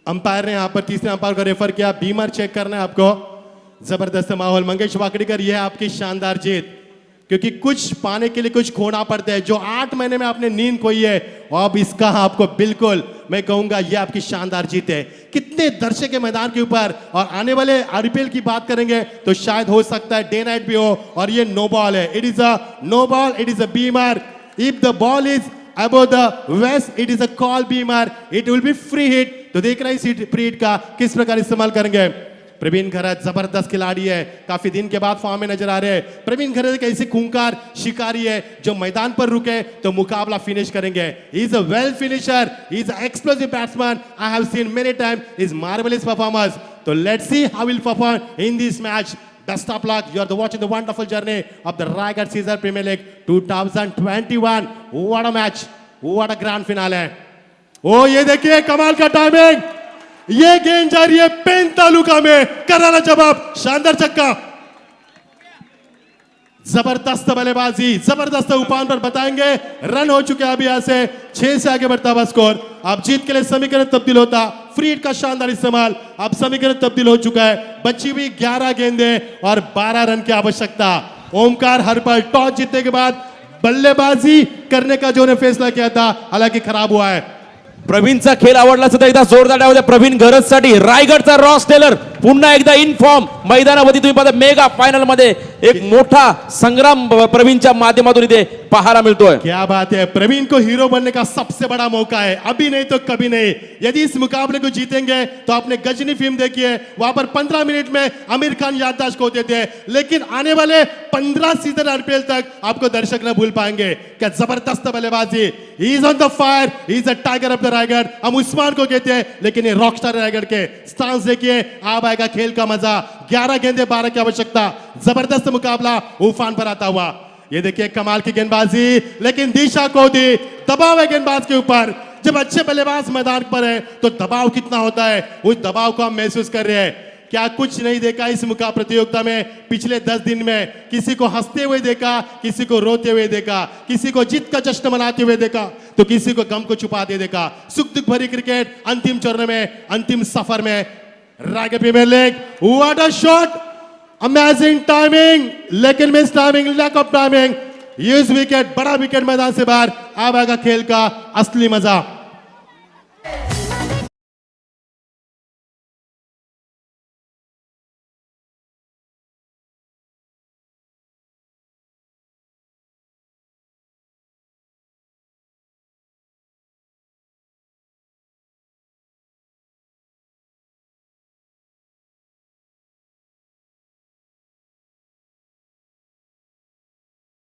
अंपायर ने यहां पर तीसरे अंपायर को रेफर किया। बीमर चेक करना है आपको। जबरदस्त माहौल। मंगेश वाकड़ीकर, यह आपकी शानदार जीत, क्योंकि कुछ पाने के लिए कुछ खोना पड़ता है। जो 8 महीने में आपने नींद खोई है, अब इसका आपको बिल्कुल मैं कहूंगा यह आपकी शानदार जीत है। कितने दर्शक के मैदान के ऊपर, और आने वाले आईपीएल की बात करेंगे तो शायद हो सकता है डे नाइट भी हो, और ये नो बॉल है। It is a no ball, it is a beamer. If the ball is above the west, it is a call beamer, it will be free hit। तो देख रहे हैं इस फ्री हिट का किस प्रकार इस्तेमाल करेंगे। प्रवीण घरत जबरदस्त खिलाड़ी है, काफी दिन के बाद फॉर्म में नजर आ रहे हैं। प्रवीण घरत एक ऐसे खूंखार शिकारी है जो मैदान पर रुके तो मुकाबला फिनिश करेंगे। He is a well finisher, he is a explosive batsman. I have seen many time his marvellous performance. तो let's see how will perform in this match. Best of luck. You are watching the wonderful journey of the Raigad Caesar Premier League 2021. What a match! What a grand finale! ओ ये देखिए कमाल का timing, ये गेंद जा रही है pen तालुका में, करारा जवाब, शानदार छक्का। जबरदस्त बल्लेबाजी, जबरदस्त उपान पर बताएंगे। रन हो चुके हैं अभी यहां से 6 से आगे बढ़ता हुआ स्कोर। अब जीत के लिए समीकरण तब्दील होता, फ्री हिट का शानदार इस्तेमाल, अब समीकरण तब्दील हो चुका है। बची हुई 11 गेंदे और 12 रन की आवश्यकता। ओमकार हरपल टॉस जीतने के बाद बल्लेबाजी करने का जो ने फैसला किया था, हालांकि खराब हुआ है। प्रवीणचा खेळ आवडला असेल तर एकदा जोरदार टाळ्या प्रवीण घरतसाठी। रायगडचा रॉस टेलर पुन्हा एकदा इन फॉर्म मैदानामध्ये तुम्ही पाहता मेगा फायनल मध्ये एक मोठा संग्राम प्रवीणच्या माध्यमातून इथे पाहायला मिळतोय। क्या बात है, प्रवीण को हीरो बनने का सबसे बड़ा मौका है, अभी नहीं तो कभी नहीं। यदि इस मुकाबले को जीतेंगे तो आपने गजनी फिल्म देखी है, वहां पर 15 मिनट में आमिर खान याददाश्त खो देते हैं, लेकिन आने वाले 15 सीजन आईपीएल तक आपको दर्शक न भूल पाएंगे। क्या जबरदस्त बल्लेबाजी, he is on the fire, he is a tiger of the Raigad. हम उस्मान को कहते हैं, लेकिन ये रॉकस्टार रायगढ़ के स्टांस देखिए। अब आएगा खेल का मजा। 11 गेंदे 12 की आवश्यकता। जबरदस्त मुकाबला उफान पर आता हुआ। ये देखिए कमाल की गेंदबाजी, लेकिन दिशा को दी, दबाव है गेंदबाज के ऊपर। जब अच्छे बल्लेबाज मैदान पर है तो दबाव कितना होता है, उस दबाव को हम महसूस कर रहे हैं। क्या कुछ नहीं देखा इस मुकाबला प्रतियोगिता में? पिछले 10 दिन में किसी को हंसते हुए देखा, किसी को रोते हुए देखा, किसी को जीत का जश्न मनाते हुए देखा, तो किसी को गम को छुपाते देखा। सुख दुख भरी क्रिकेट अंतिम चरण में, अंतिम सफर में Raigad premier league. What a shot, amazing timing, लेकिन miss timing, lack of timing. Use wicket, बड़ा विकेट मैदान से बाहर। अब आएगा खेल का असली मजा।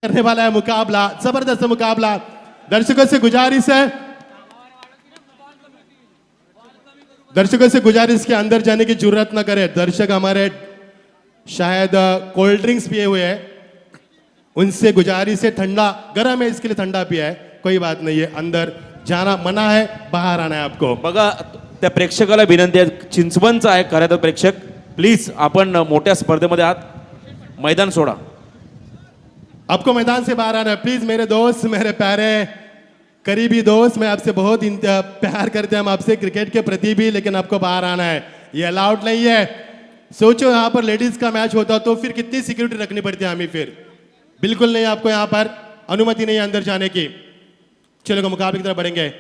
करने वाला है मुकाबला, जबरदस्त मुकाबला। दर्शकों से गुजारिश है, दर्शकों से गुजारिश के अंदर जाने की जरूरत ना करे। दर्शक हमारे शायद कोल्ड ड्रिंक्स पिए हुए हैं, उनसे गुजारिश है, ठंडा गर्म है इसके लिए ठंडा पिया है, कोई बात नहीं है, अंदर जाना मना है, बाहर आना है आपको। बघा त्या प्रेक्षकाला विनंती आहे, चिंचवणचा आहे खरं तर प्रेक्षक, प्लीज आपण मोठ्या स्पर्धेमध्ये आहात, मैदान सोडा। आपको मैदान से बाहर आना है प्लीज। मेरे दोस्त, मेरे प्यारे करीबी दोस्त, मैं आपसे बहुत प्यार करते हैं हम आपसे क्रिकेट के प्रति भी, लेकिन आपको बाहर आना है, ये अलाउड नहीं है। सोचो यहाँ पर लेडीज का मैच होता तो फिर कितनी सिक्योरिटी रखनी पड़ती है हमें, फिर बिल्कुल नहीं, आपको यहाँ पर अनुमति नहीं है अंदर जाने की। चलो मुकाबले की तरफ बढ़ेंगे,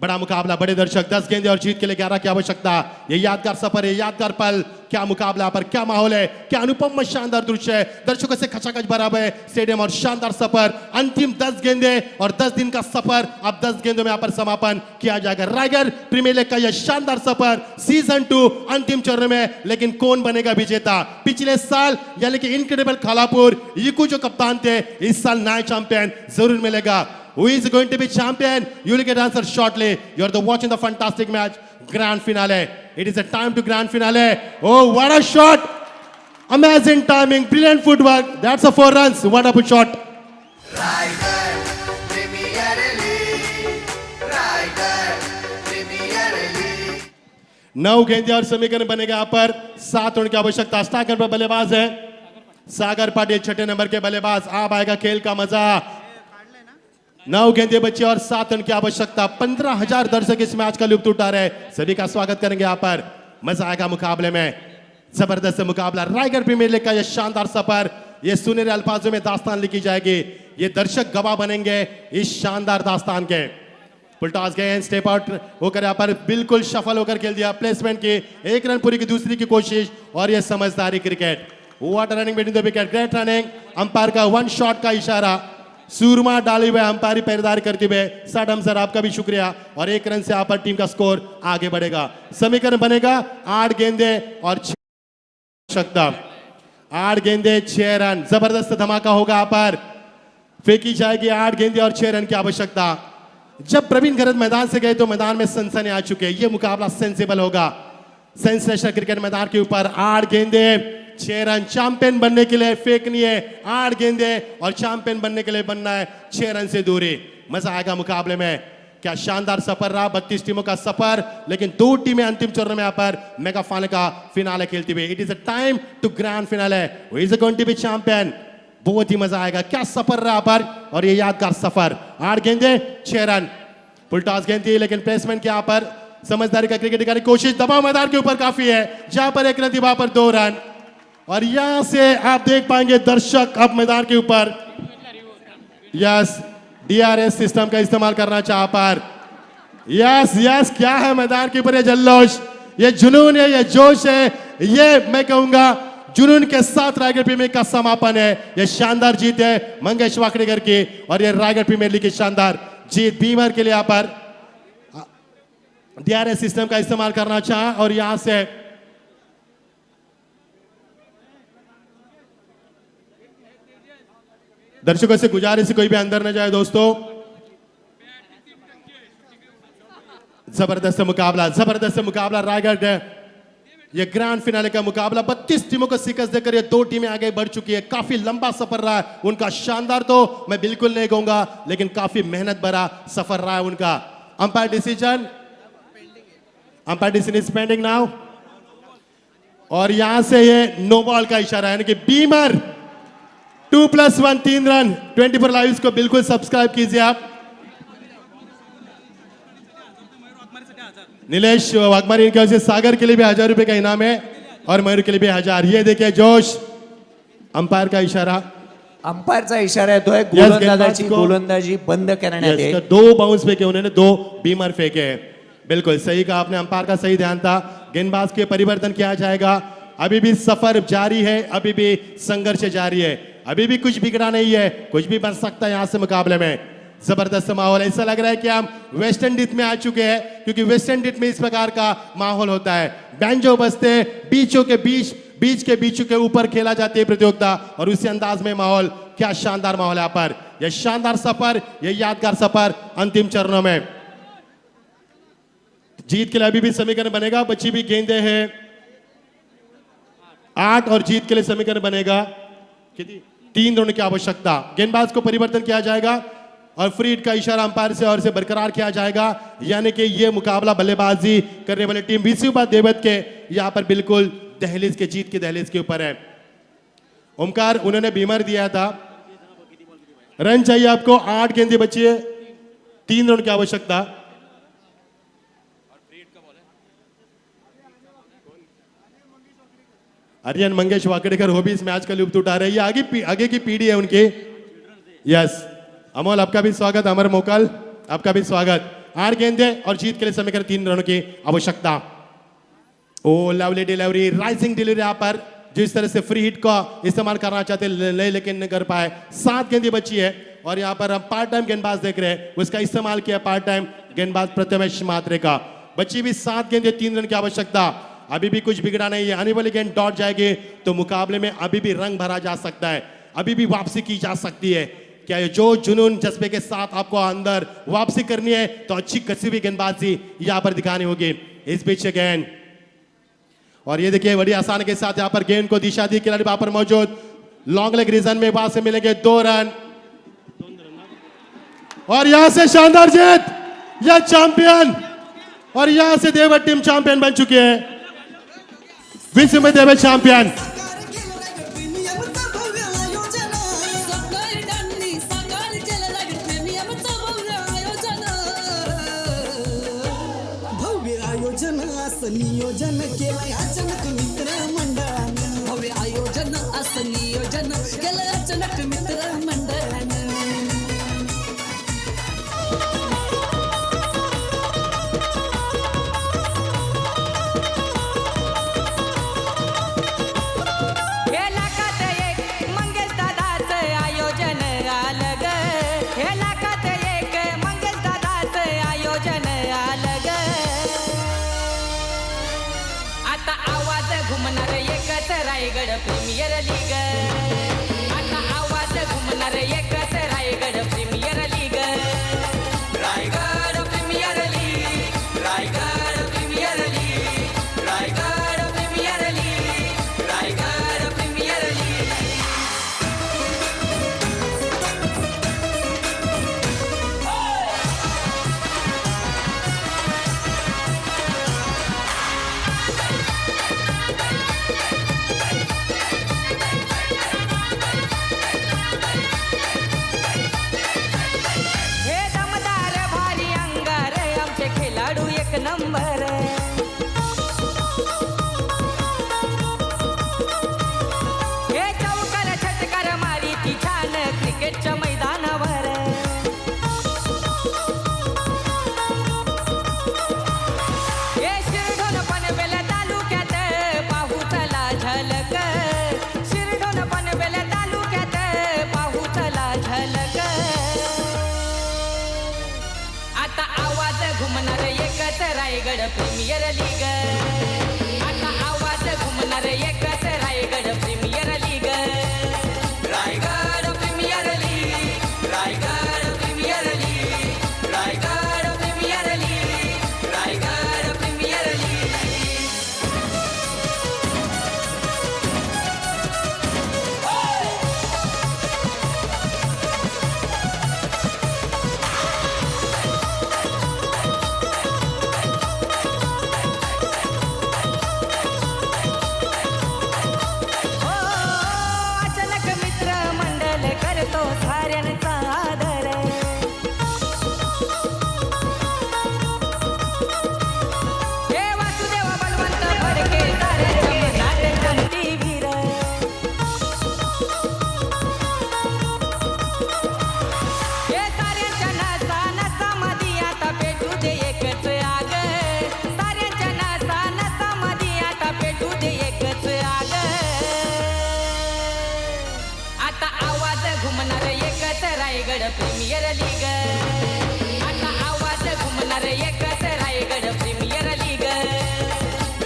बड़ा मुकाबला, बड़े दर्शक, 10 गेंदे और जीत के लिए 11 की आवश्यकता। ये यादगार सफर है, यादगार पल, क्या मुकाबला पर, क्या माहौल है, क्या अनुपम शानदार दृश्य है, दर्शकों से खचाखच भरा है स्टेडियम और शानदार सफर। अंतिम 10 गेंदे और 10 दिन का सफर, अब 10 गेंदों में यहाँ पर समापन किया जाएगा। रायगढ़ प्रीमियर लीग का यह शानदार सफर सीजन 2 अंतिम चरण में, लेकिन कौन बनेगा विजेता? पिछले साल यानी कि इनक्रेडिबल खालापुर इकू जो कप्तान थे, इस साल नया चैंपियन जरूर मिलेगा। Who is going to be champion? You will get answer shortly. You are watching the fantastic match, grand finale. It is a time to grand finale. Oh, what a shot! Amazing timing, brilliant footwork. That's a 4 runs. Wonderful shot. नौ गेंदे और समीकरण बनेगा यहाँ पर, 7 run की आवश्यकता। Striker पर बल्लेबाज है सागर पाटिल, 6ठे नंबर के बल्लेबाज। अब आएगा खेल का मजा। 9 गेंदे बचे और 7 रन की आवश्यकता। 15,000 दर्शक इस मैच का लुत्फ उठा रहे, सभी का स्वागत करेंगे यहाँ पर। मजा आएगा मुकाबले में, जबरदस्त मुकाबला। रायगढ़ प्रीमियर लीग का यह शानदार सफर, ये सुनहरे अल्फाजों में दास्तान लिखी जाएगी, ये दर्शक गवाह बनेंगे इस शानदार दास्तान के। पुलटॉस गए, स्टेप आउट होकर यहाँ पर बिल्कुल सफल होकर खेल दिया, प्लेसमेंट की, 1 रन पूरी की दूसरी की कोशिश, और ये समझदारी cricket. What running between the wicket, great running. Umpire का 1 शॉट का इशारा, सूरमा डाले हुए अंपायरी पैरदारी करते हुए। साडम सर आपका भी शुक्रिया, और 1 रन से यहाँ पर टीम का स्कोर आगे बढ़ेगा। समीकरण बनेगा 8 गेंदे और 6 आवश्यकता। 8 गेंदे 6 रन, जबरदस्त धमाका होगा यहाँ पर, फेंकी जाएगी 8 गेंदे और 6 रन की आवश्यकता। जब प्रवीण गरज मैदान से गए तो मैदान में सनसनी आ चुके, ये मुकाबला सेंसिबल होगा, सेंसेशनल क्रिकेट मैदान के ऊपर। 8 गेंदे 6 रन, चैंपियन बनने के लिए फेंकनी है 8 गेंदे, और चैंपियन बनने के लिए बनना है 6 रन से दूरी। मजा आएगा मुकाबले में, क्या शानदार सफर रहा, 32 टीमों का सफर, लेकिन 2 टीमें अंतिम चरण में यहाँ पर मेगा फाइनल का फिनाले खेलती हुई। It is a time to grand finale, who is going to be champion. बहुत ही मजा आएगा, क्या सफर रहा पर, और ये यादगार सफर। 8 गेंदे 6 रन, फुल टॉस गेंद थी, लेकिन प्लेसमेंट यहाँ पर समझदारी का क्रिकेट की कोशिश। दबाव मैदान के ऊपर काफी है, जहां पर 1 रन थी वहां पर 2 रन, और यहां से आप देख पाएंगे दर्शक अब मैदान के ऊपर यस DRS सिस्टम का इस्तेमाल करना चाह पर। यस यस, क्या है मैदान के ऊपर ये जल्लोश, ये जुनून है, ये जोश है, ये मैं कहूंगा जुनून के साथ रायगढ़ प्रीमियर लीग का समापन है। ये शानदार जीत है मंगेश वाकड़ेकर की, और ये रायगढ़ प्रीमियर लीग की शानदार जीत। बीमर के लिए यहाँ पर DRS सिस्टम का इस्तेमाल करना चाहा, और यहां से दर्शकों से गुजारिश कोई भी अंदर न जाए दोस्तों। जबरदस्त मुकाबला रायगढ़, ये ग्रैंड फिनाले का मुकाबला। 32 टीमों को शिकस्त देकर ये 2 टीमें आगे बढ़ चुकी है। काफी लंबा सफर रहा है उनका, शानदार तो मैं बिल्कुल नहीं कहूंगा, लेकिन काफी मेहनत भरा सफर रहा है उनका। Umpire decision is pending now, और यहां से ये नो बॉल का इशारा, यानी कि बीमर 2+1 3 रन। 24 लाइव को बिल्कुल सब्सक्राइब कीजिए आप। नीलेश वाघमारी इनके वजह से सागर के लिए भी 1000 रुपए का इनाम है, और मयूर के लिए भी 1000। ये देखिए जोश, अंपायर का इशारा, अंपायरचा इशारा येतोय, गोलंदाजी बंद करण्यात येईल। 2 बाउंस फेंके उन्होंने, 2 बीमर फेंके। बिल्कुल सही कहा आपने, अंपायर का सही ध्यान था। गेंदबाज के परिवर्तन किया जाएगा, अभी भी सफर जारी है, अभी भी संघर्ष जारी है, अभी भी कुछ बिगड़ा नहीं है, कुछ भी बन सकता है यहां से मुकाबले में। जबरदस्त माहौल, ऐसा लग रहा है कि हम वेस्ट इंडीज में आ चुके हैं, क्योंकि वेस्ट इंडीज में इस प्रकार का माहौल होता है। बैंजो बजते, बीचों के बीच बीच के बीच के ऊपर खेला जाती है प्रतियोगिता और उसी अंदाज में माहौल, क्या शानदार माहौल है यहाँ पर। यह शानदार सफर, यह यादगार सफर अंतिम चरणों में। जीत के लिए अभी भी समीकरण बनेगा, बच्ची भी गेंदे हैं 8 और जीत के लिए समीकरण बनेगा कितनी 3 रन की आवश्यकता। गेंदबाज को परिवर्तन किया जाएगा और फ्री हिट का इशारा अंपायर से और से बरकरार किया जाएगा, यानी कि यह मुकाबला बल्लेबाजी करने वाली टीम विसिबा देवत के यहाँ पर बिल्कुल दहलीज के जीत की दहलीज के ऊपर है। ओमकार उन्होंने बीमार दिया था, रन चाहिए आपको 8 गेंदें बची है, 3 रन की आवश्यकता। आर्यन मंगेश वाकड़ेकर वो भी इस मैच का लुत्फ उठा रहे हैं, आगे की पीढ़ी है उनकी। यस अमोल आपका भी स्वागत, अमर मोकल आपका भी स्वागत। 8 गेंदें और जीत के लिए समीकरण 3 रनों की आवश्यकता। Oh lovely delivery, rising delivery यहाँ पर जिस तरह से फ्री हिट का इस्तेमाल करना चाहते लेकिन नहीं कर पाए। 7 गेंदें बची है और यहाँ पर हम पार्ट टाइम गेंदबाज देख रहे हैं, उसका इस्तेमाल किया पार्ट टाइम गेंदबाज प्रथमेश मात्रे का। बची भी 7 गेंदें 3 रन की आवश्यकता। अभी भी कुछ बिगड़ा नहीं है, आने वाली गेंद डॉट जाएगी तो मुकाबले में अभी भी रंग भरा जा सकता है, अभी भी वापसी की जा सकती है। क्या ये जो जुनून जज्बे के साथ आपको अंदर वापसी करनी है तो अच्छी कसी हुई गेंदबाजी यहाँ पर दिखानी होगी। इस बीच गेंद और ये देखिए बड़ी आसानी के साथ यहाँ पर गेंद को दिशा दी, खिलाड़ी वहां पर मौजूद, लॉन्ग लेग रीजन में वहां से मिलेंगे 2 रन और यहां से शानदार जीत, यह चैंपियन और यहां से देवत टीम चैंपियन बन चुकी है। विश्व में देवत चैंपियन। नियोजन केलंय अचानक मित्र मंडळानं, भव्य आयोजन असं नियोजन केलं अचानक मित्र मंडळानं। हे लाखात एक मंगेश दादाचं आयोजन आलं ग, हे लाखात एक मंगेश दादाचं आयोजन आलं ग। आता आवाज घुमणार एकच रायगड प्रीमियर लीग, आता आवाज घुमणार एकच Raigad premier league, Raigad premier league, Raigad premier league, Raigad premier league, Raigad premier league. हे दमदार भारी अंगार आमचे खेळाडू एक नंबर, हे चौकार छटकार मारी ती छान क्रिकेटच्या मैदानावर। हे शिरढोण पनवेल तालुक्यात पाहू चला झलक, शिरढोण पनवेल तालुक्यात पाहू चला झलक। आता आवाज घुमणार एकच रायगड प्रीमियर लीग, आता आवाज घुमणार एकच Raigad premier league, Raigad premier league, Raigad premier league, Raigad premier league, Raigad premier league. अचानक मित्र मंडल करतो साऱ्यांचा आदर, हे वासुदेव बलवंत फडके साऱ्यांच्या मनात गमतीवीर, हे साऱ्यांच्या नसा नसामध्ये आता पेटू दे एकच आग, साऱ्यांच्या नसा नसामध्ये आता पेटू दे एकच आग। आता आवाज घुमणार एकच रायगड प्रीमियर लीग, आता आवाज घुमणार एकच Raigad premier league,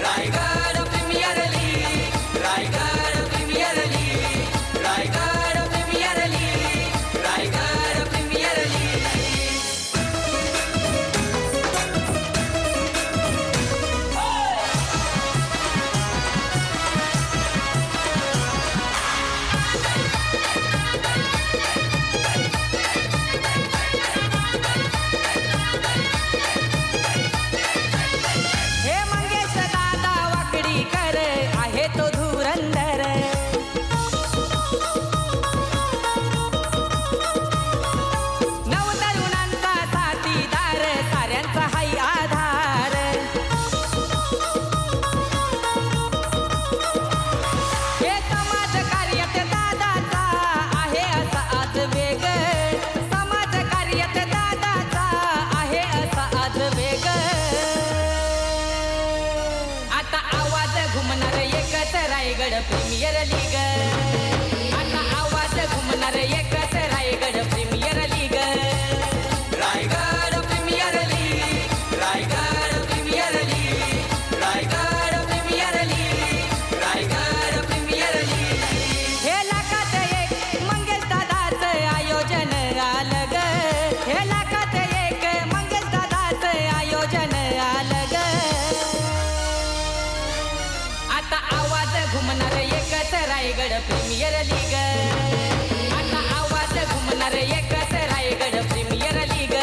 Raigad premier league, Raigad Raigad premier league आता आवाज घुमणार एकच Raigad premier league Raigad premier league Raigad premier league Raigad premier league Raigad premier league हे लाखात एक मंगेश दादाचं आयोजन आलं ग हे लाखात एक मंगेश दादाचं आयोजन आलं ग आता आवाज घुमणार एकच रायगड प्रीमियर लीग आता आवाज घुमणार एकच Raigad premier league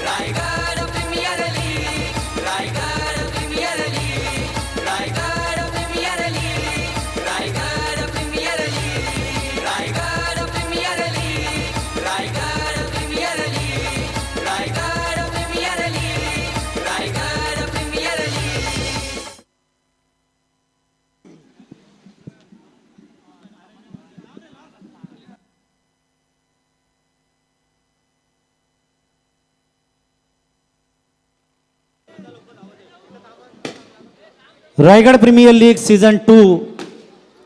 Raigad premier league Raigad premier league Raigad premier league Raigad premier league Raigad premier league Raigad premier league Raigad premier league Raigad premier league Raigad premier league season 2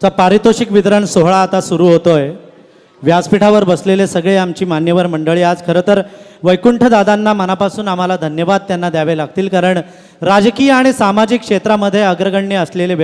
चा पारितोषिक वितरण सोहळा आता सुरू होतोय. व्यासपीठावर बसलेले सगळे आमची मान्यवर मंडळी, आज खरं तर वैकुंठ दादांना मनापासून आम्हाला धन्यवाद त्यांना द्यावे लागतील, कारण राजकीय आणि सामाजिक क्षेत्रामध्ये अग्रगण्य असलेले